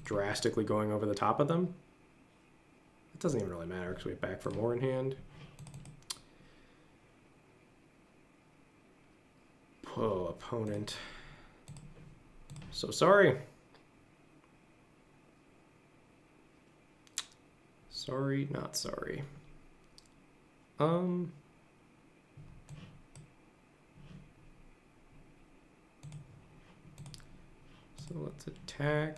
drastically going over the top of them. It doesn't even really matter because we have Back for More in hand. Oh, opponent. So sorry. Sorry, not sorry. So let's attack.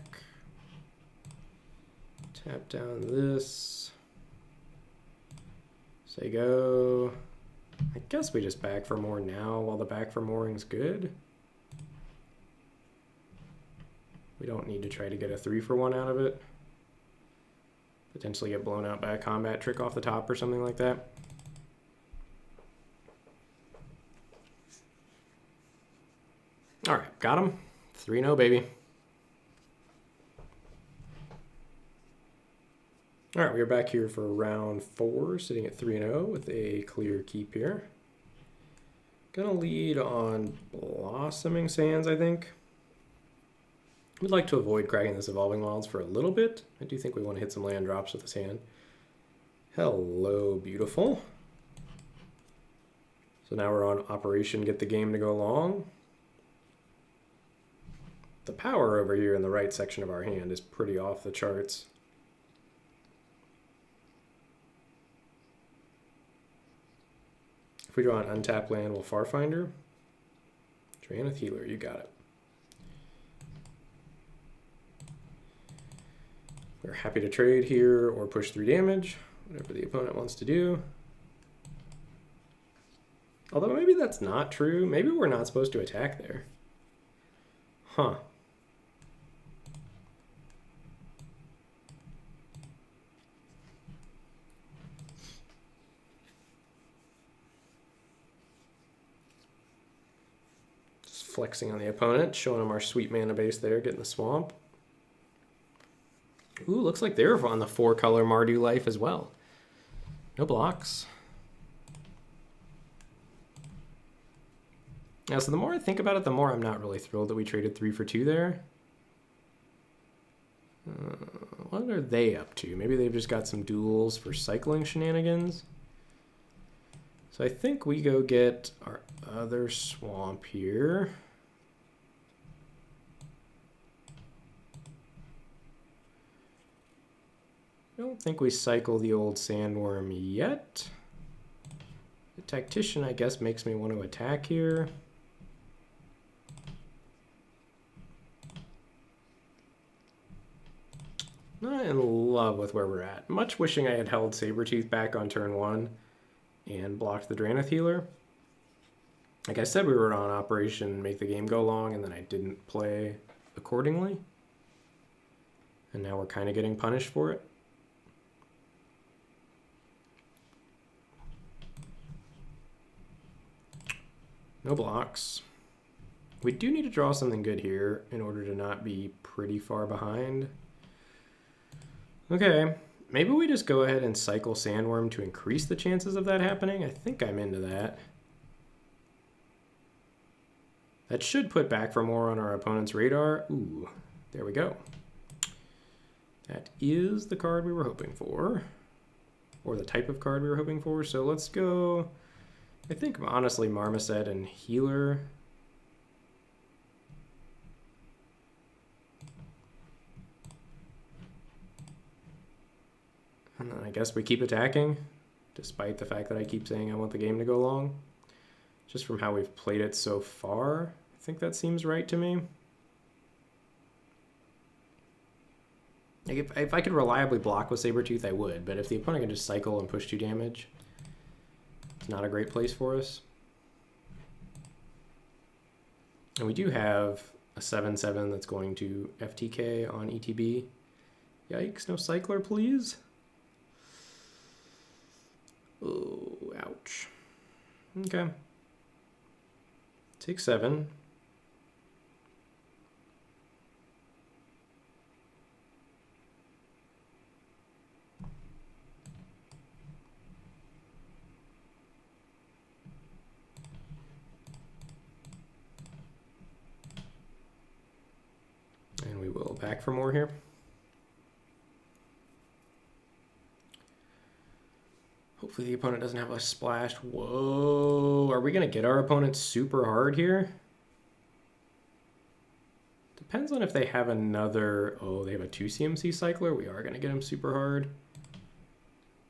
Tap down this. Say go. I guess we just Back for More now while the Back for Moring's good. We don't need to try to get a 3-for-1 out of it. Potentially get blown out by a combat trick off the top or something like that. All right, got him. 3-0, baby. All right, we are back here for round 4, sitting at 3-0 with a clear keep here. Gonna lead on Blossoming Sands, I think. We'd like to avoid cracking this Evolving Wilds for a little bit. I do think we want to hit some land drops with this hand. Hello, beautiful. So now we're on Operation Get the Game to Go Long. The power over here in the right section of our hand is pretty off the charts. If we draw an untapped land, we'll Farfinder. Drannith Healer, you got it. We're happy to trade here or push 3 damage, whatever the opponent wants to do. Although maybe that's not true. Maybe we're not supposed to attack there. Huh. Just flexing on the opponent, showing them our sweet mana base there, getting the swamp. Ooh, looks like they're on the 4-color Mardu life as well. No blocks. Now, so the more I think about it, the more I'm not really thrilled that we traded 3 for 2 there. What are they up to? Maybe they've just got some duels for cycling shenanigans. So I think we go get our other swamp here. I don't think we cycle the old Sandworm yet. The Tactician, I guess, makes me want to attack here. Not in love with where we're at. Much wishing I had held Sabertooth back on turn 1 and blocked the Drannith Healer. Like I said, we were on Operation Make the Game Go Long, and then I didn't play accordingly. And now we're kind of getting punished for it. No blocks. We do need to draw something good here in order to not be pretty far behind. Okay, maybe we just go ahead and cycle Sandworm to increase the chances of that happening. I think I'm into that. That should put Back for More on our opponent's radar. Ooh, there we go. That is the card we were hoping for, or the type of card we were hoping for. So let's go, I think honestly Marmoset and Healer. And then I guess we keep attacking, despite the fact that I keep saying I want the game to go long. Just from how we've played it so far, I think that seems right to me. Like if I could reliably block with Sabertooth, I would, but if the opponent can just cycle and push 2 damage, it's not a great place for us. And we do have a 7/7 that's going to FTK on ETB. Yikes, no cycler, please. Oh, ouch. Okay. Take 7. And we will back for more here. Hopefully the opponent doesn't have us splashed. Whoa, are we going to get our opponent super hard here? Depends on if they have another... Oh, they have a 2 CMC cycler. We are going to get him super hard.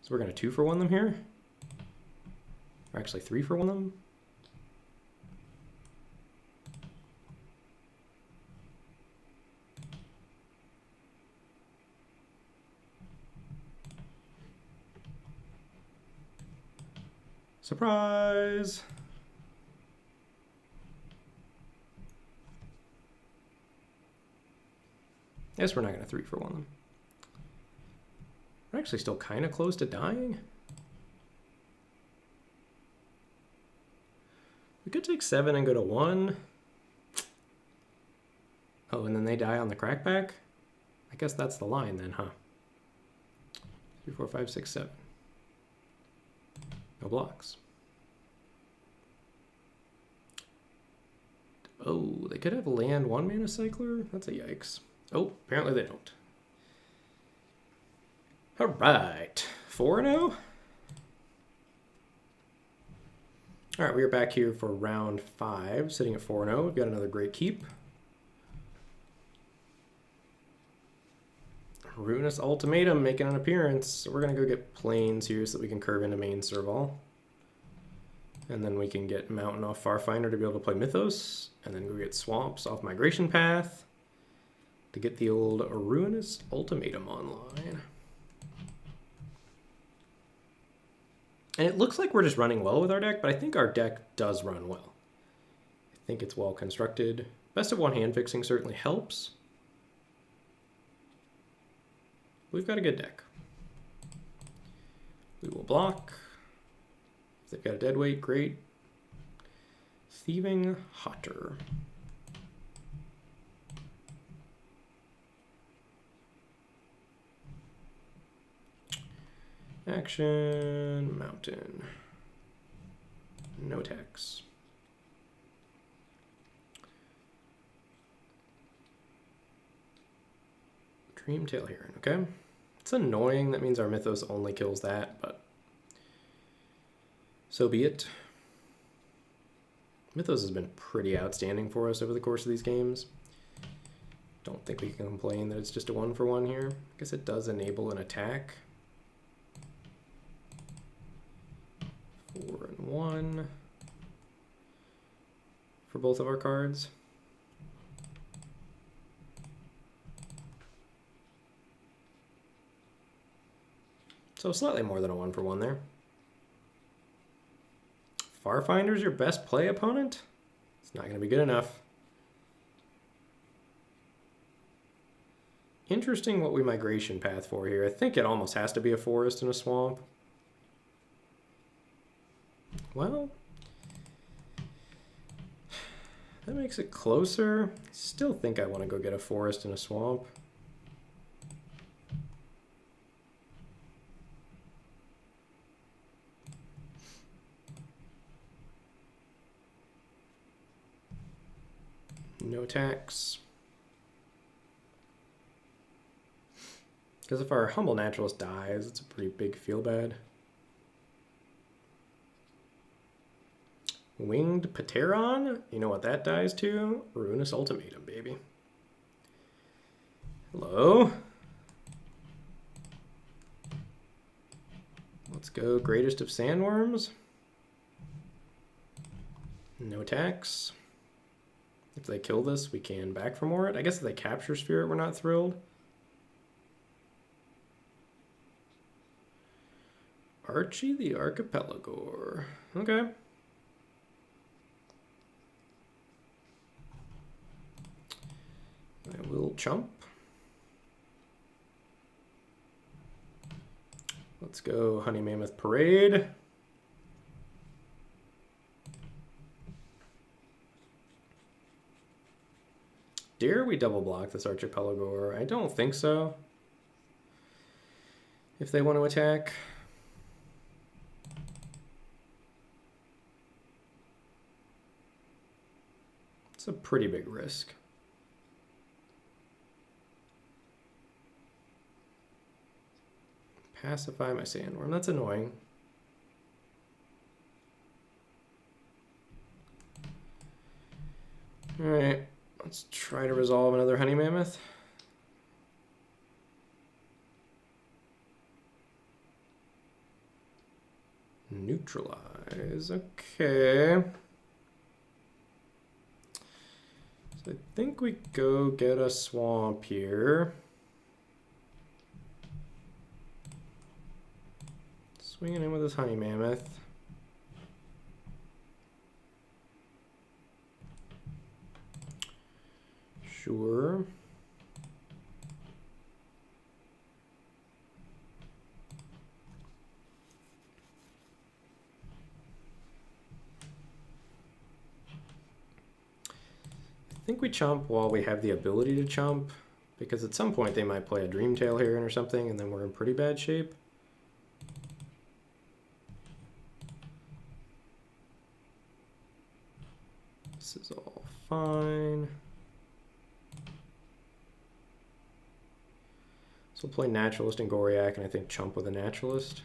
So we're going to 2 for 1 them here. Or actually 3 for 1 them. Surprise! Guess we're not going to 3 for 1 them. actually still kind of close to dying. We could take 7 and go to 1. Oh, and then they die on the crackback? I guess that's the line then, huh? 3, 4, 5, 6, 7. No blocks. Oh, they could have land 1 mana cycler? That's a yikes. Oh, apparently they don't. All right, 4-0. All right, we are back here for round 5, sitting at 4-0. We've got another great keep. Ruinous Ultimatum making an appearance. So we're going to go get plains here so that we can curve into main Serval. And then we can get Mountain off Farfinder to be able to play Mythos. And then go get Swamps off Migration Path to get the old Ruinous Ultimatum online. And it looks like we're just running well with our deck, but I think our deck does run well. I think it's well constructed. Best of 1 hand fixing certainly helps. We've got a good deck. We will block. If they've got a dead weight, great. Thieving Hotter. Action, Mountain. No tax. Dreamtail Heron, okay. It's annoying, that means our Mythos only kills that, but so be it. Mythos has been pretty outstanding for us over the course of these games. Don't think we can complain that it's just a 1-for-1 here. I guess it does enable an attack. 4 and 1 for both of our cards. So slightly more than a 1-for-1 there. Farfinder's your best play opponent? It's not going to be good enough. Interesting what we migration path for here. I think it almost has to be a forest and a swamp. Well, that makes it closer. I still think I want to go get a forest and a swamp. No tax. Because if our Humble Naturalist dies, it's a pretty big feel bad. Winged Pateron? You know what that dies to? Ruinous Ultimatum, baby. Hello. Let's go Greatest of Sandworms. No tax. If they kill this, we can back for more. I guess if they capture Spirit, we're not thrilled. Archie the Archipelagore. Okay. I will chump. Let's go Honey Mammoth Parade. Dare we double block this Archipelagore? I don't think so. If they want to attack. It's a pretty big risk. Pacify my Sandworm. That's annoying. All right. Let's try to resolve another Honey Mammoth. Neutralize. Okay. So I think we go get a swamp here. Swinging in with this Honey Mammoth. Sure. think we chump while we have the ability to chump, because at some point they might play a Dreamtail here or something, and then we're in pretty bad shape. This is all fine. So we'll play Naturalist and Goriak, and I think chump with a Naturalist.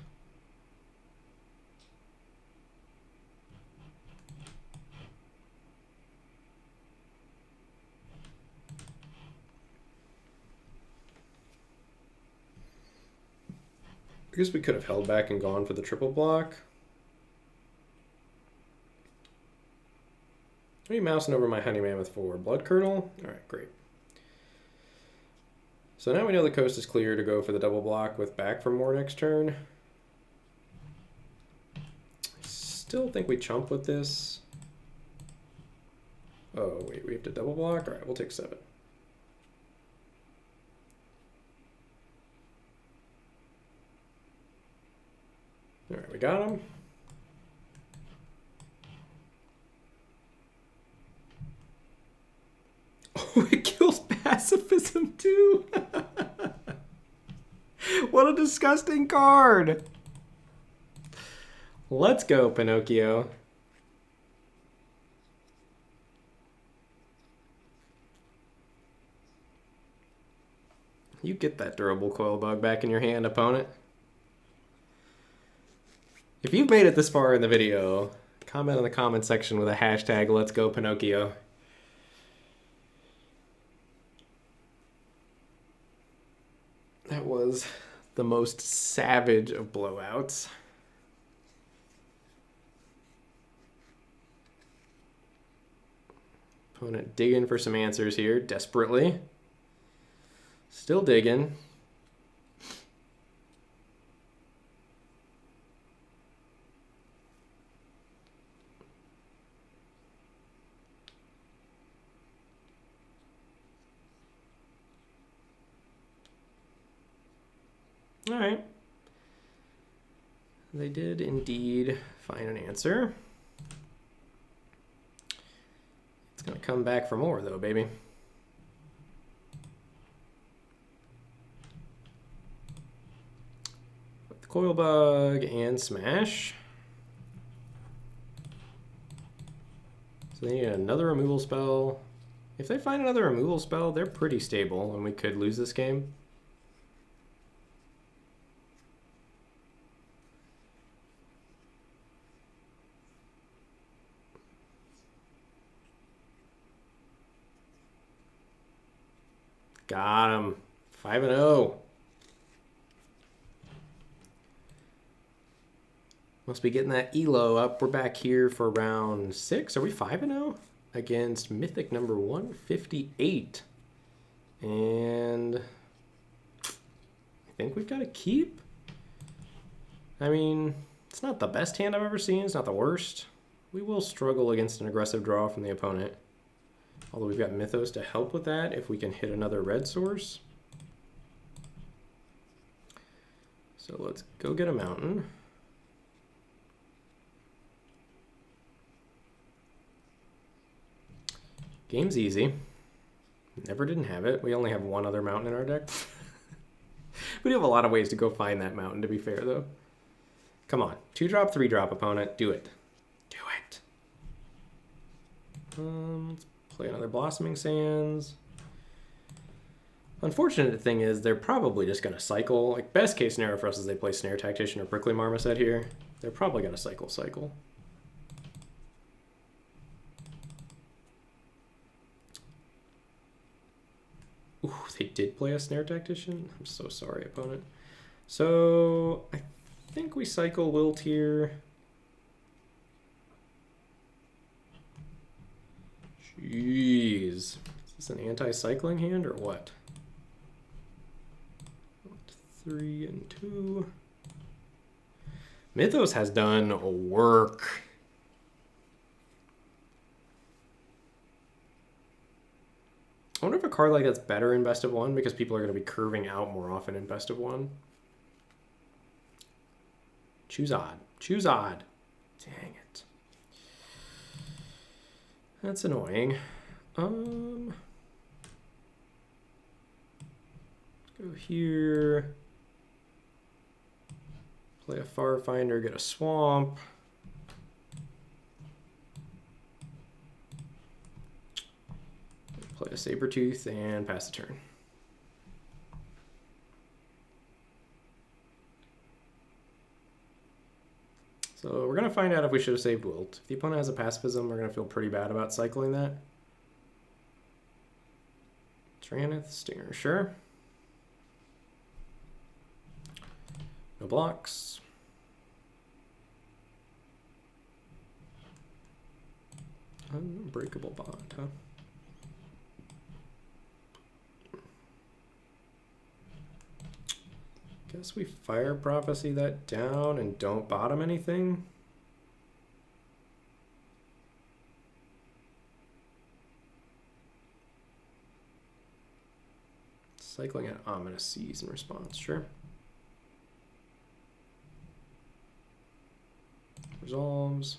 I guess we could have held back and gone for the triple block. Are you mousing over my Honey Mammoth for Blood Curdle? All right, great. So now we know the coast is clear to go for the double block with back for more next turn. Still think we chump with this. Oh, wait, we have to double block? All right, we'll take 7. All right, we got him. Oh, it kills pacifism too. What a disgusting card. Let's go, Pinocchio. You get that durable coil bug back in your hand, opponent. If you've made it this far in the video, comment in the comment section with a hashtag Let's Go Pinocchio. That was the most savage of blowouts. Opponent digging for some answers here, desperately. Still digging. All right. They did indeed find an answer. It's going to come back for more, though, baby. The coil bug and smash. So they need another removal spell. If they find another removal spell, they're pretty stable, and we could lose this game. Got him. 5-0. Must be getting that elo up. We're back here for round 6. Are we 5-0? Against Mythic number 158. And I think we've got to keep. I mean, it's not the best hand I've ever seen. It's not the worst. We will struggle against an aggressive draw from the opponent. Although we've got Mythos to help with that if we can hit another red source. So let's go get a mountain. Game's easy. Never didn't have it. We only have one other mountain in our deck. We do have a lot of ways to go find that mountain, to be fair, though. Come on. 2-drop, 3-drop, opponent. Do it. Do it. Let's play another Blossoming Sands. Unfortunate thing is they're probably just going to cycle. Like, best case scenario for us is they play Snare Tactician or Prickly Marmoset here. They're probably going to cycle. Ooh, they did play a Snare Tactician? I'm so sorry, opponent. So, I think we cycle Wilt here. Jeez. Is this an anti-cycling hand or what? 3 and 2. Mythos has done work. I wonder if a card like that's better in best of 1 because people are going to be curving out more often in best of 1. Choose odd. Choose odd. Dang it. That's annoying. Let's go here. Play a Farfinder, get a Swamp. Play a Sabertooth and pass the turn. So we're going to find out if we should have saved Wilt. If the opponent has a pacifism, we're going to feel pretty bad about cycling that. Traneth, Stinger, sure. No blocks. Unbreakable Bond, huh? Guess we Fire Prophecy that down and don't bottom anything. Cycling at Ominous Seas in response, sure. Resolves.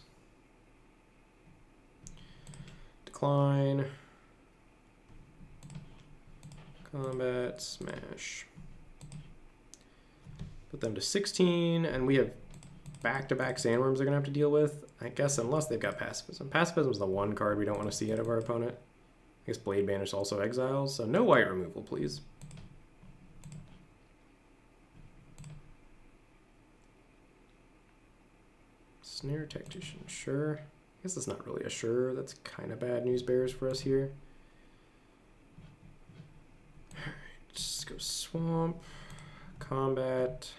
Decline. Combat, smash. Put them to 16, and we have back-to-back sandworms they're going to have to deal with. I guess unless they've got pacifism. Pacifism is the one card we don't want to see out of our opponent. I guess Blade Banish also exiles, so no white removal, please. Snare Tactician, sure. I guess that's not really a sure. That's kind of bad news bears for us here. Alright, just go Swamp. Combat.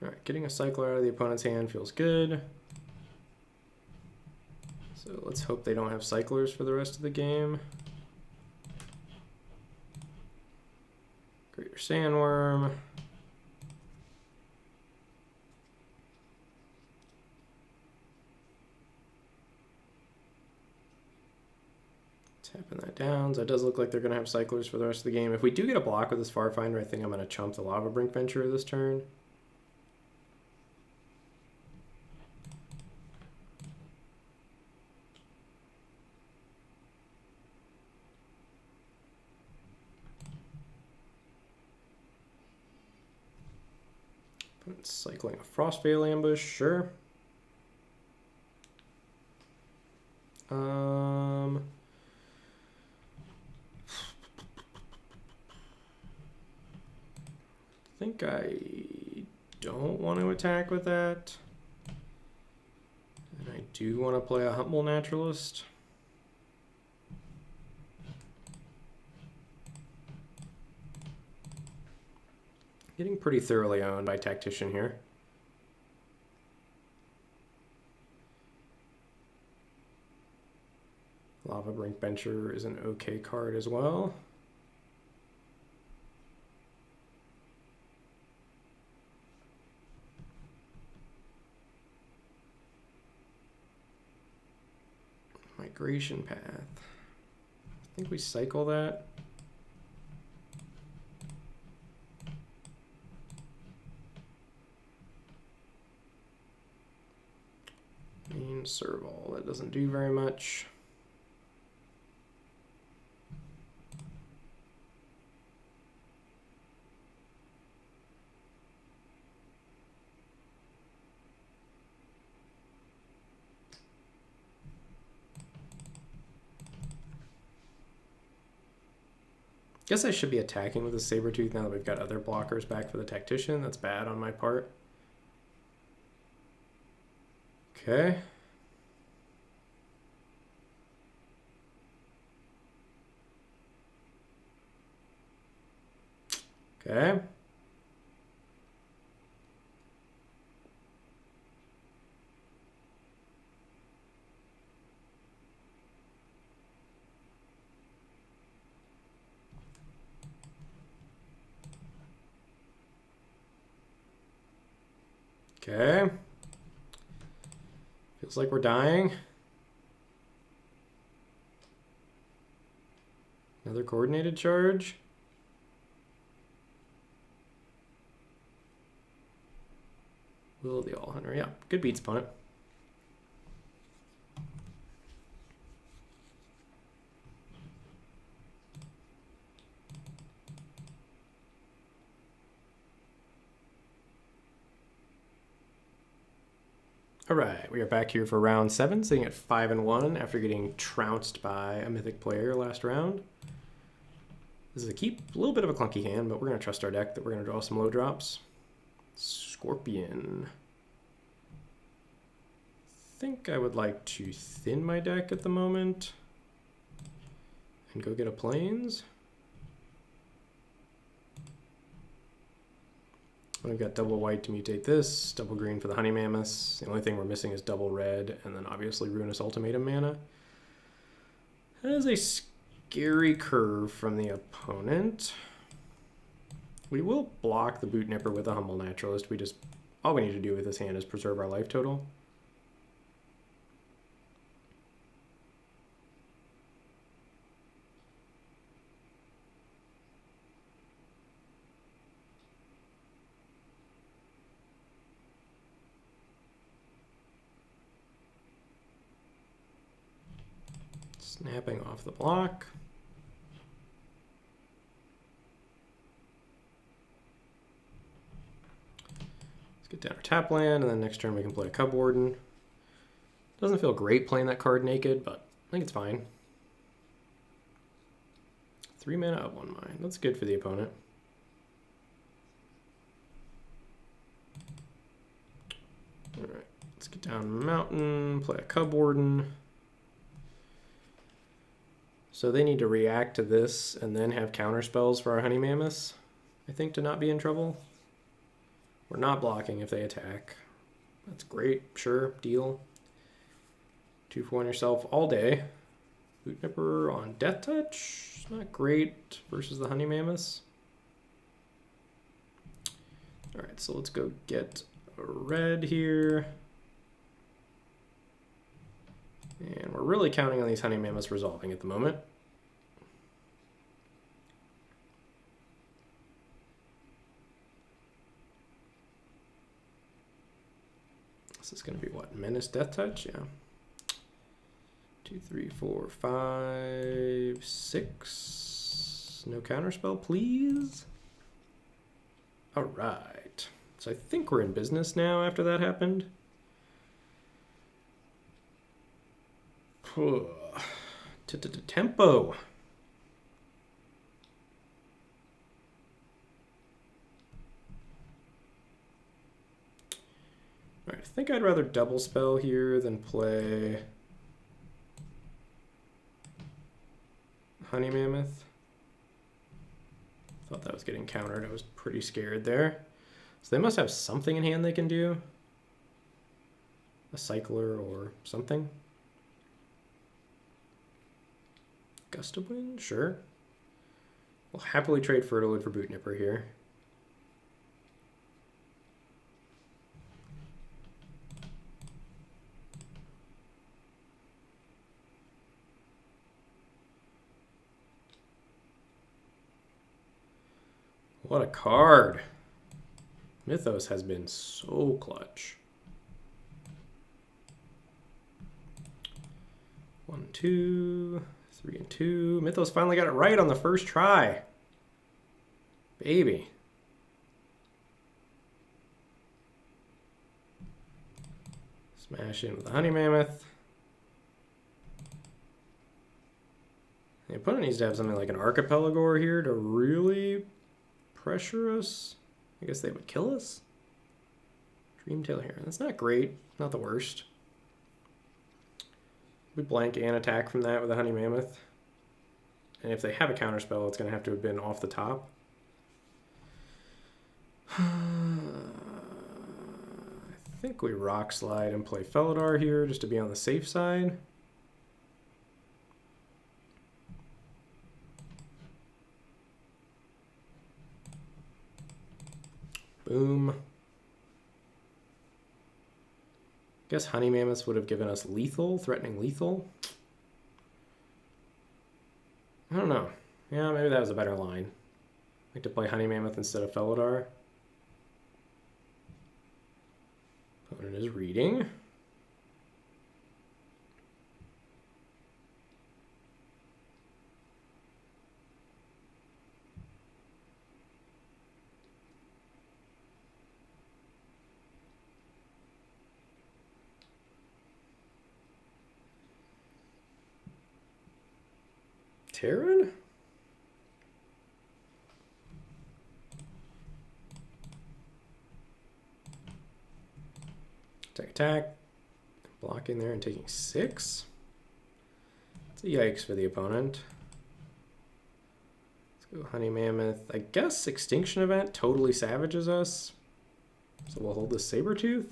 Alright, getting a cycler out of the opponent's hand feels good. So let's hope they don't have cyclers for the rest of the game. Greater Sandworm. Tapping that down. So it does look like they're going to have cyclers for the rest of the game. If we do get a block with this Farfinder, I think I'm going to chump the Lava Brink Venture this turn. Cycling a Frostveil Ambush, sure. I think I don't want to attack with that. And I do want to play a Humble Naturalist. Getting pretty thoroughly owned by Tactician here. Lava Brink Bencher is an okay card as well. Migration Path. I think we cycle that. Main Serval, that doesn't do very much. Guess I should be attacking with a Sabertooth now that we've got other blockers back for the Tactician. That's bad on my part. Okay. Okay. Okay. Feels like we're dying. Another coordinated charge. Will the All Hunter. Yeah, good beats, opponent. All right, we are back here for round 7, sitting at 5-1 after getting trounced by a mythic player last round. This is a little bit of a clunky hand, but we're going to trust our deck that we're going to draw some low drops. Scorpion. I think I would like to thin my deck at the moment and go get a plains. We've got double white to mutate this, double green for the Honey Mammoth. The only thing we're missing is double red, and then obviously Ruinous Ultimatum mana. That is a scary curve from the opponent. We will block the Boot Nipper with a Humble Naturalist. All we need to do with this hand is preserve our life total. Snapping off the block. Let's get down our tap land, and then next turn we can play a Cub Warden. Doesn't feel great playing that card naked, but I think it's fine. 3 mana up 1 mind. That's good for the opponent. Alright, let's get down Mountain, play a Cub Warden. So they need to react to this and then have counter spells for our Honey Mammoths, I think, to not be in trouble. We're not blocking if they attack. That's great, sure, deal. 2-4 on yourself all day. Boot Nipper on Death Touch, not great versus the Honey Mammoths. All right, so let's go get a red here. And we're really counting on these Honey Mammoths resolving at the moment. This is going to be what? Menace Death Touch? Yeah. 2, 3, 4, 5, 6. No counterspell, please. All right. So I think we're in business now after that happened. Tempo. All right, I think I'd rather double spell here than play Honey Mammoth. Thought that was getting countered. I was pretty scared there. So they must have something in hand they can do. A cycler or something. Gust of Wind? Sure. We'll happily trade Fertilid for Boot Nipper here. What a card. Mythos has been so clutch. 1, 2, 3, and 2. Mythos finally got it right on the first try. Baby. Smash in with the Honey Mammoth. The opponent needs to have something like an Archipelago here to really pressure us. I guess they would kill us. Dreamtail Heron. That's not great. Not the worst. We blank and attack from that with a Honey Mammoth. And if they have a counterspell, it's going to have to have been off the top. I think we Rock Slide and play Felidar here just to be on the safe side. Boom. Guess Honey Mammoths would have given us lethal, threatening lethal. I don't know. Yeah, maybe that was a better line. Like to play Honey Mammoth instead of Felidar. Opponent is reading. Terran? Attack. Blocking there and taking 6. It's a yikes for the opponent. Let's go Honey Mammoth. I guess Extinction Event totally savages us. So we'll hold the Sabertooth.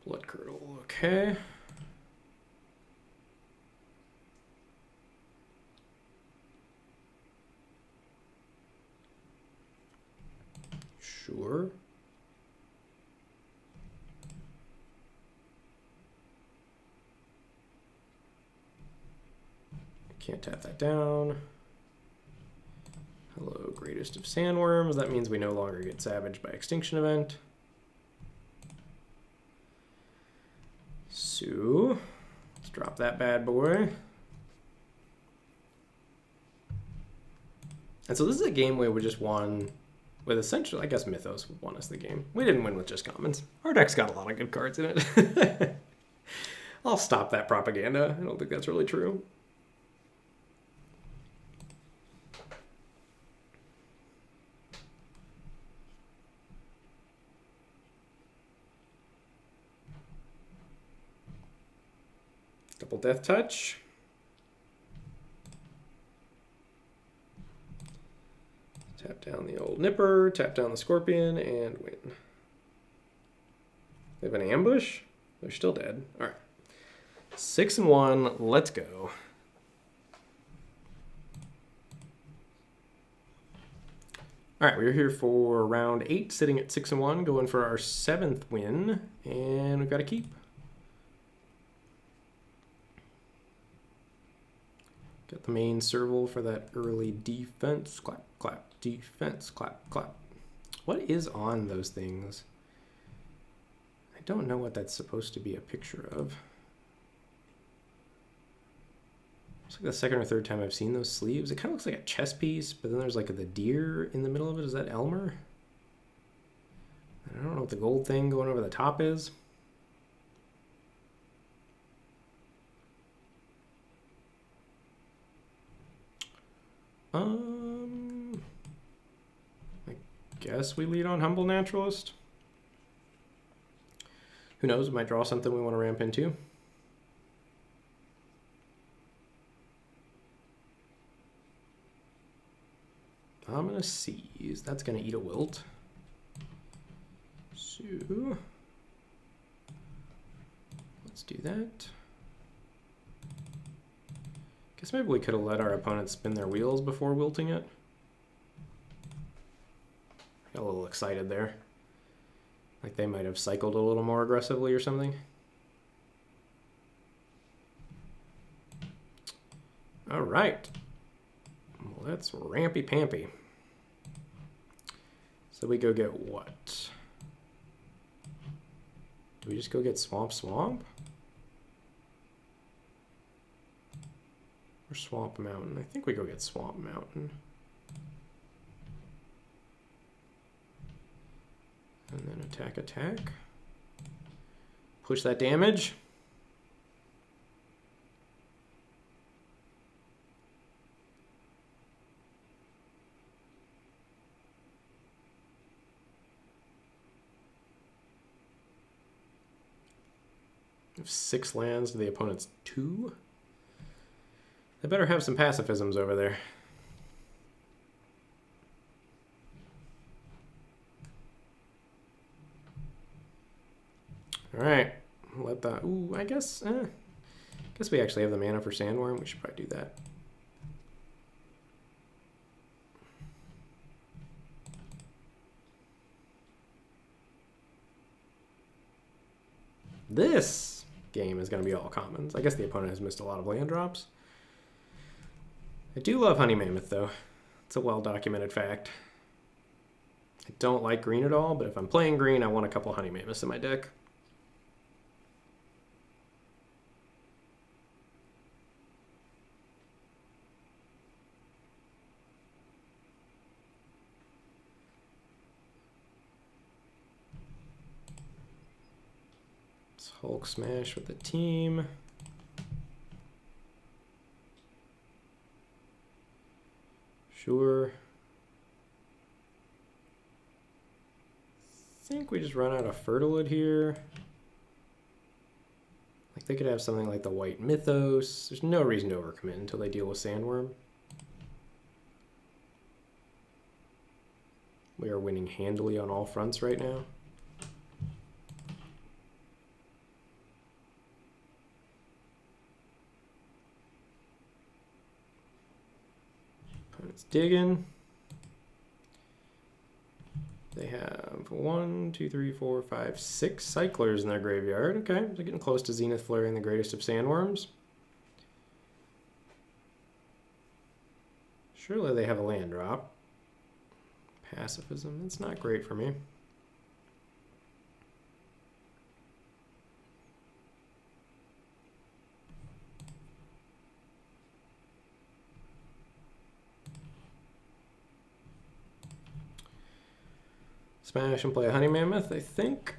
Blood Curdle, okay. Sure. Can't tap that down. Hello, Greatest of Sandworms. That means we no longer get savaged by Extinction Event. So, let's drop that bad boy. And so this is a game where we just won with essentially, I guess Mythos won us the game. We didn't win with just commons. Our deck's got a lot of good cards in it. I'll stop that propaganda. I don't think that's really true. Double Death Touch. Tap down the old Nipper, tap down the Scorpion, and win. They have an ambush? They're still dead. All right. 6-1, let's go. All right, we're here for round 8, sitting at 6-1, going for our 7th win, and we've got to keep. Got the main serval for that early defense. Clap, clap, defense, clap, clap. What is on those things? I don't know what that's supposed to be a picture of. It's like the second or third time I've seen those sleeves. It kind of looks like a chess piece, but then there's like the deer in the middle of it. Is that Elmer? I don't know what the gold thing going over the top is. I guess we lead on Humble Naturalist. Who knows? We might draw something we want to ramp into. I'm going to seize. That's going to eat a wilt. So let's do that. Guess maybe we could have let our opponent spin their wheels before wilting it. Got a little excited there. Like they might have cycled a little more aggressively or something. All right. Well, that's rampy-pampy. So we go get what? Do we just go get Swamp Swamp? Or Swamp Mountain? I think we go get Swamp Mountain. And then attack, attack. Push that damage. We have 6 lands to the opponent's 2. They better have some pacifisms over there. All right, let that. Ooh, I guess we actually have the mana for Sandworm. We should probably do that. This game is going to be all commons. I guess the opponent has missed a lot of land drops. I do love Honey Mammoth, though. It's a well-documented fact. I don't like green at all, but if I'm playing green, I want a couple Honey Mammoths in my deck. Let's Hulk Smash with the team. Sure. I think we just run out of Fertilid here. Like they could have something like the White Mythos. There's no reason to overcommit until they deal with Sandworm. We are winning handily on all fronts right now. Opponent's digging. They have 1, 2, 3, 4, 5, 6 cyclers in their graveyard. Okay, they're getting close to Zenith Flurry and the greatest of sandworms. Surely they have a land drop. Pacifism, that's not great for me. Smash and play a Honey Mammoth, I think.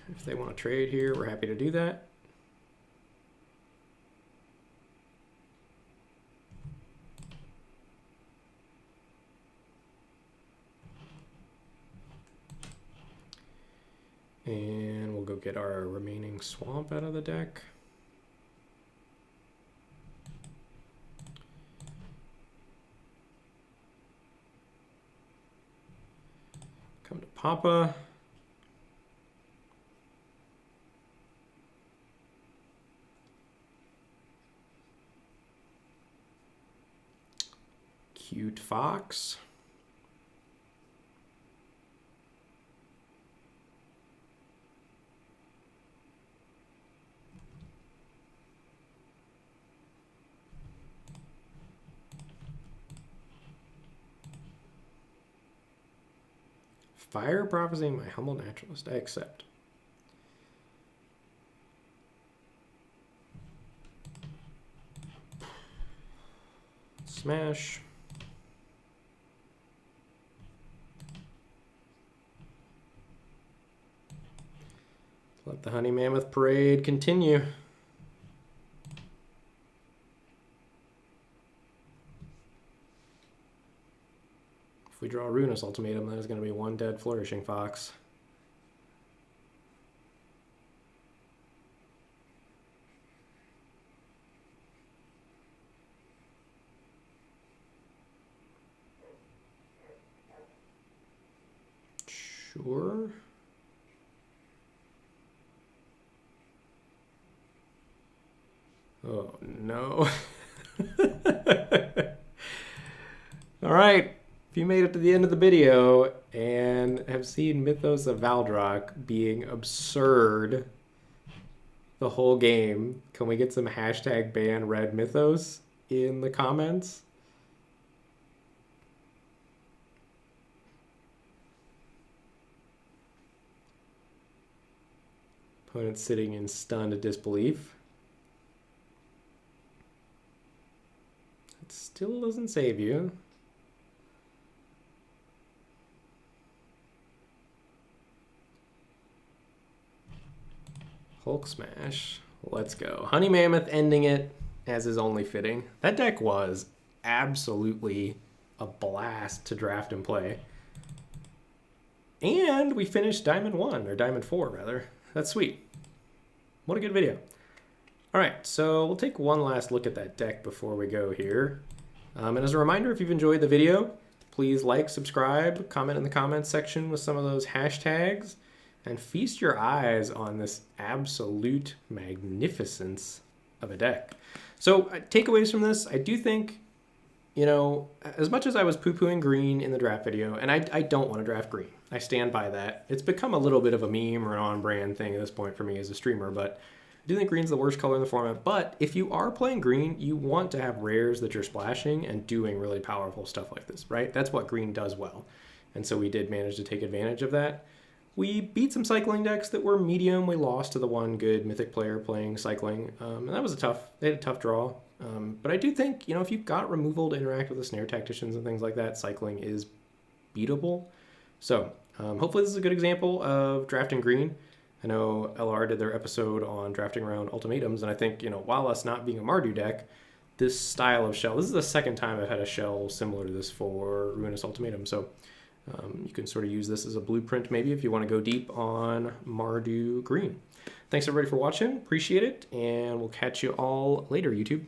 If they want to trade here, we're happy to do that. And we'll go get our remaining swamp out of the deck. Come to Papa. Cute fox. Fire prophecy, my humble naturalist. I accept. Smash. Let the Honey Mammoth parade continue. If we draw a Runus Ultimatum, that is going to be one dead Flourishing Fox. Sure. Oh, no. All right. If you made it to the end of the video and have seen Mythos of Valdrock being absurd the whole game, can we get some hashtag ban red Mythos in the comments? Opponent sitting in stunned disbelief. It still doesn't save you. Hulk Smash. Let's go. Honey Mammoth ending it as is only fitting. That deck was absolutely a blast to draft and play. And we finished Diamond 1, or Diamond 4 rather. That's sweet. What a good video. All right, so we'll take one last look at that deck before we go here. And as a reminder, if you've enjoyed the video, please like, subscribe, comment in the comments section with some of those hashtags, and feast your eyes on this absolute magnificence of a deck. So takeaways from this, I do think, you know, as much as I was poo-pooing green in the draft video, and I don't want to draft green. I stand by that. It's become a little bit of a meme or an on-brand thing at this point for me as a streamer, but I do think green's the worst color in the format. But if you are playing green, you want to have rares that you're splashing and doing really powerful stuff like this, right? That's what green does well. And so we did manage to take advantage of that. We beat some cycling decks that were medium. We lost to the one good mythic player playing cycling. And that was they had a tough draw. But I do think, you know, if you've got removal to interact with the snare tacticians and things like that, cycling is beatable. So hopefully this is a good example of drafting green. I know LR did their episode on drafting around ultimatums, and I think, you know, while us not being a Mardu deck, this style of shell. This is the second time I've had a shell similar to this for Ruinous Ultimatum, so you can sort of use this as a blueprint maybe if you want to go deep on Mardu green. Thanks everybody for watching, appreciate it, and we'll catch you all later, YouTube.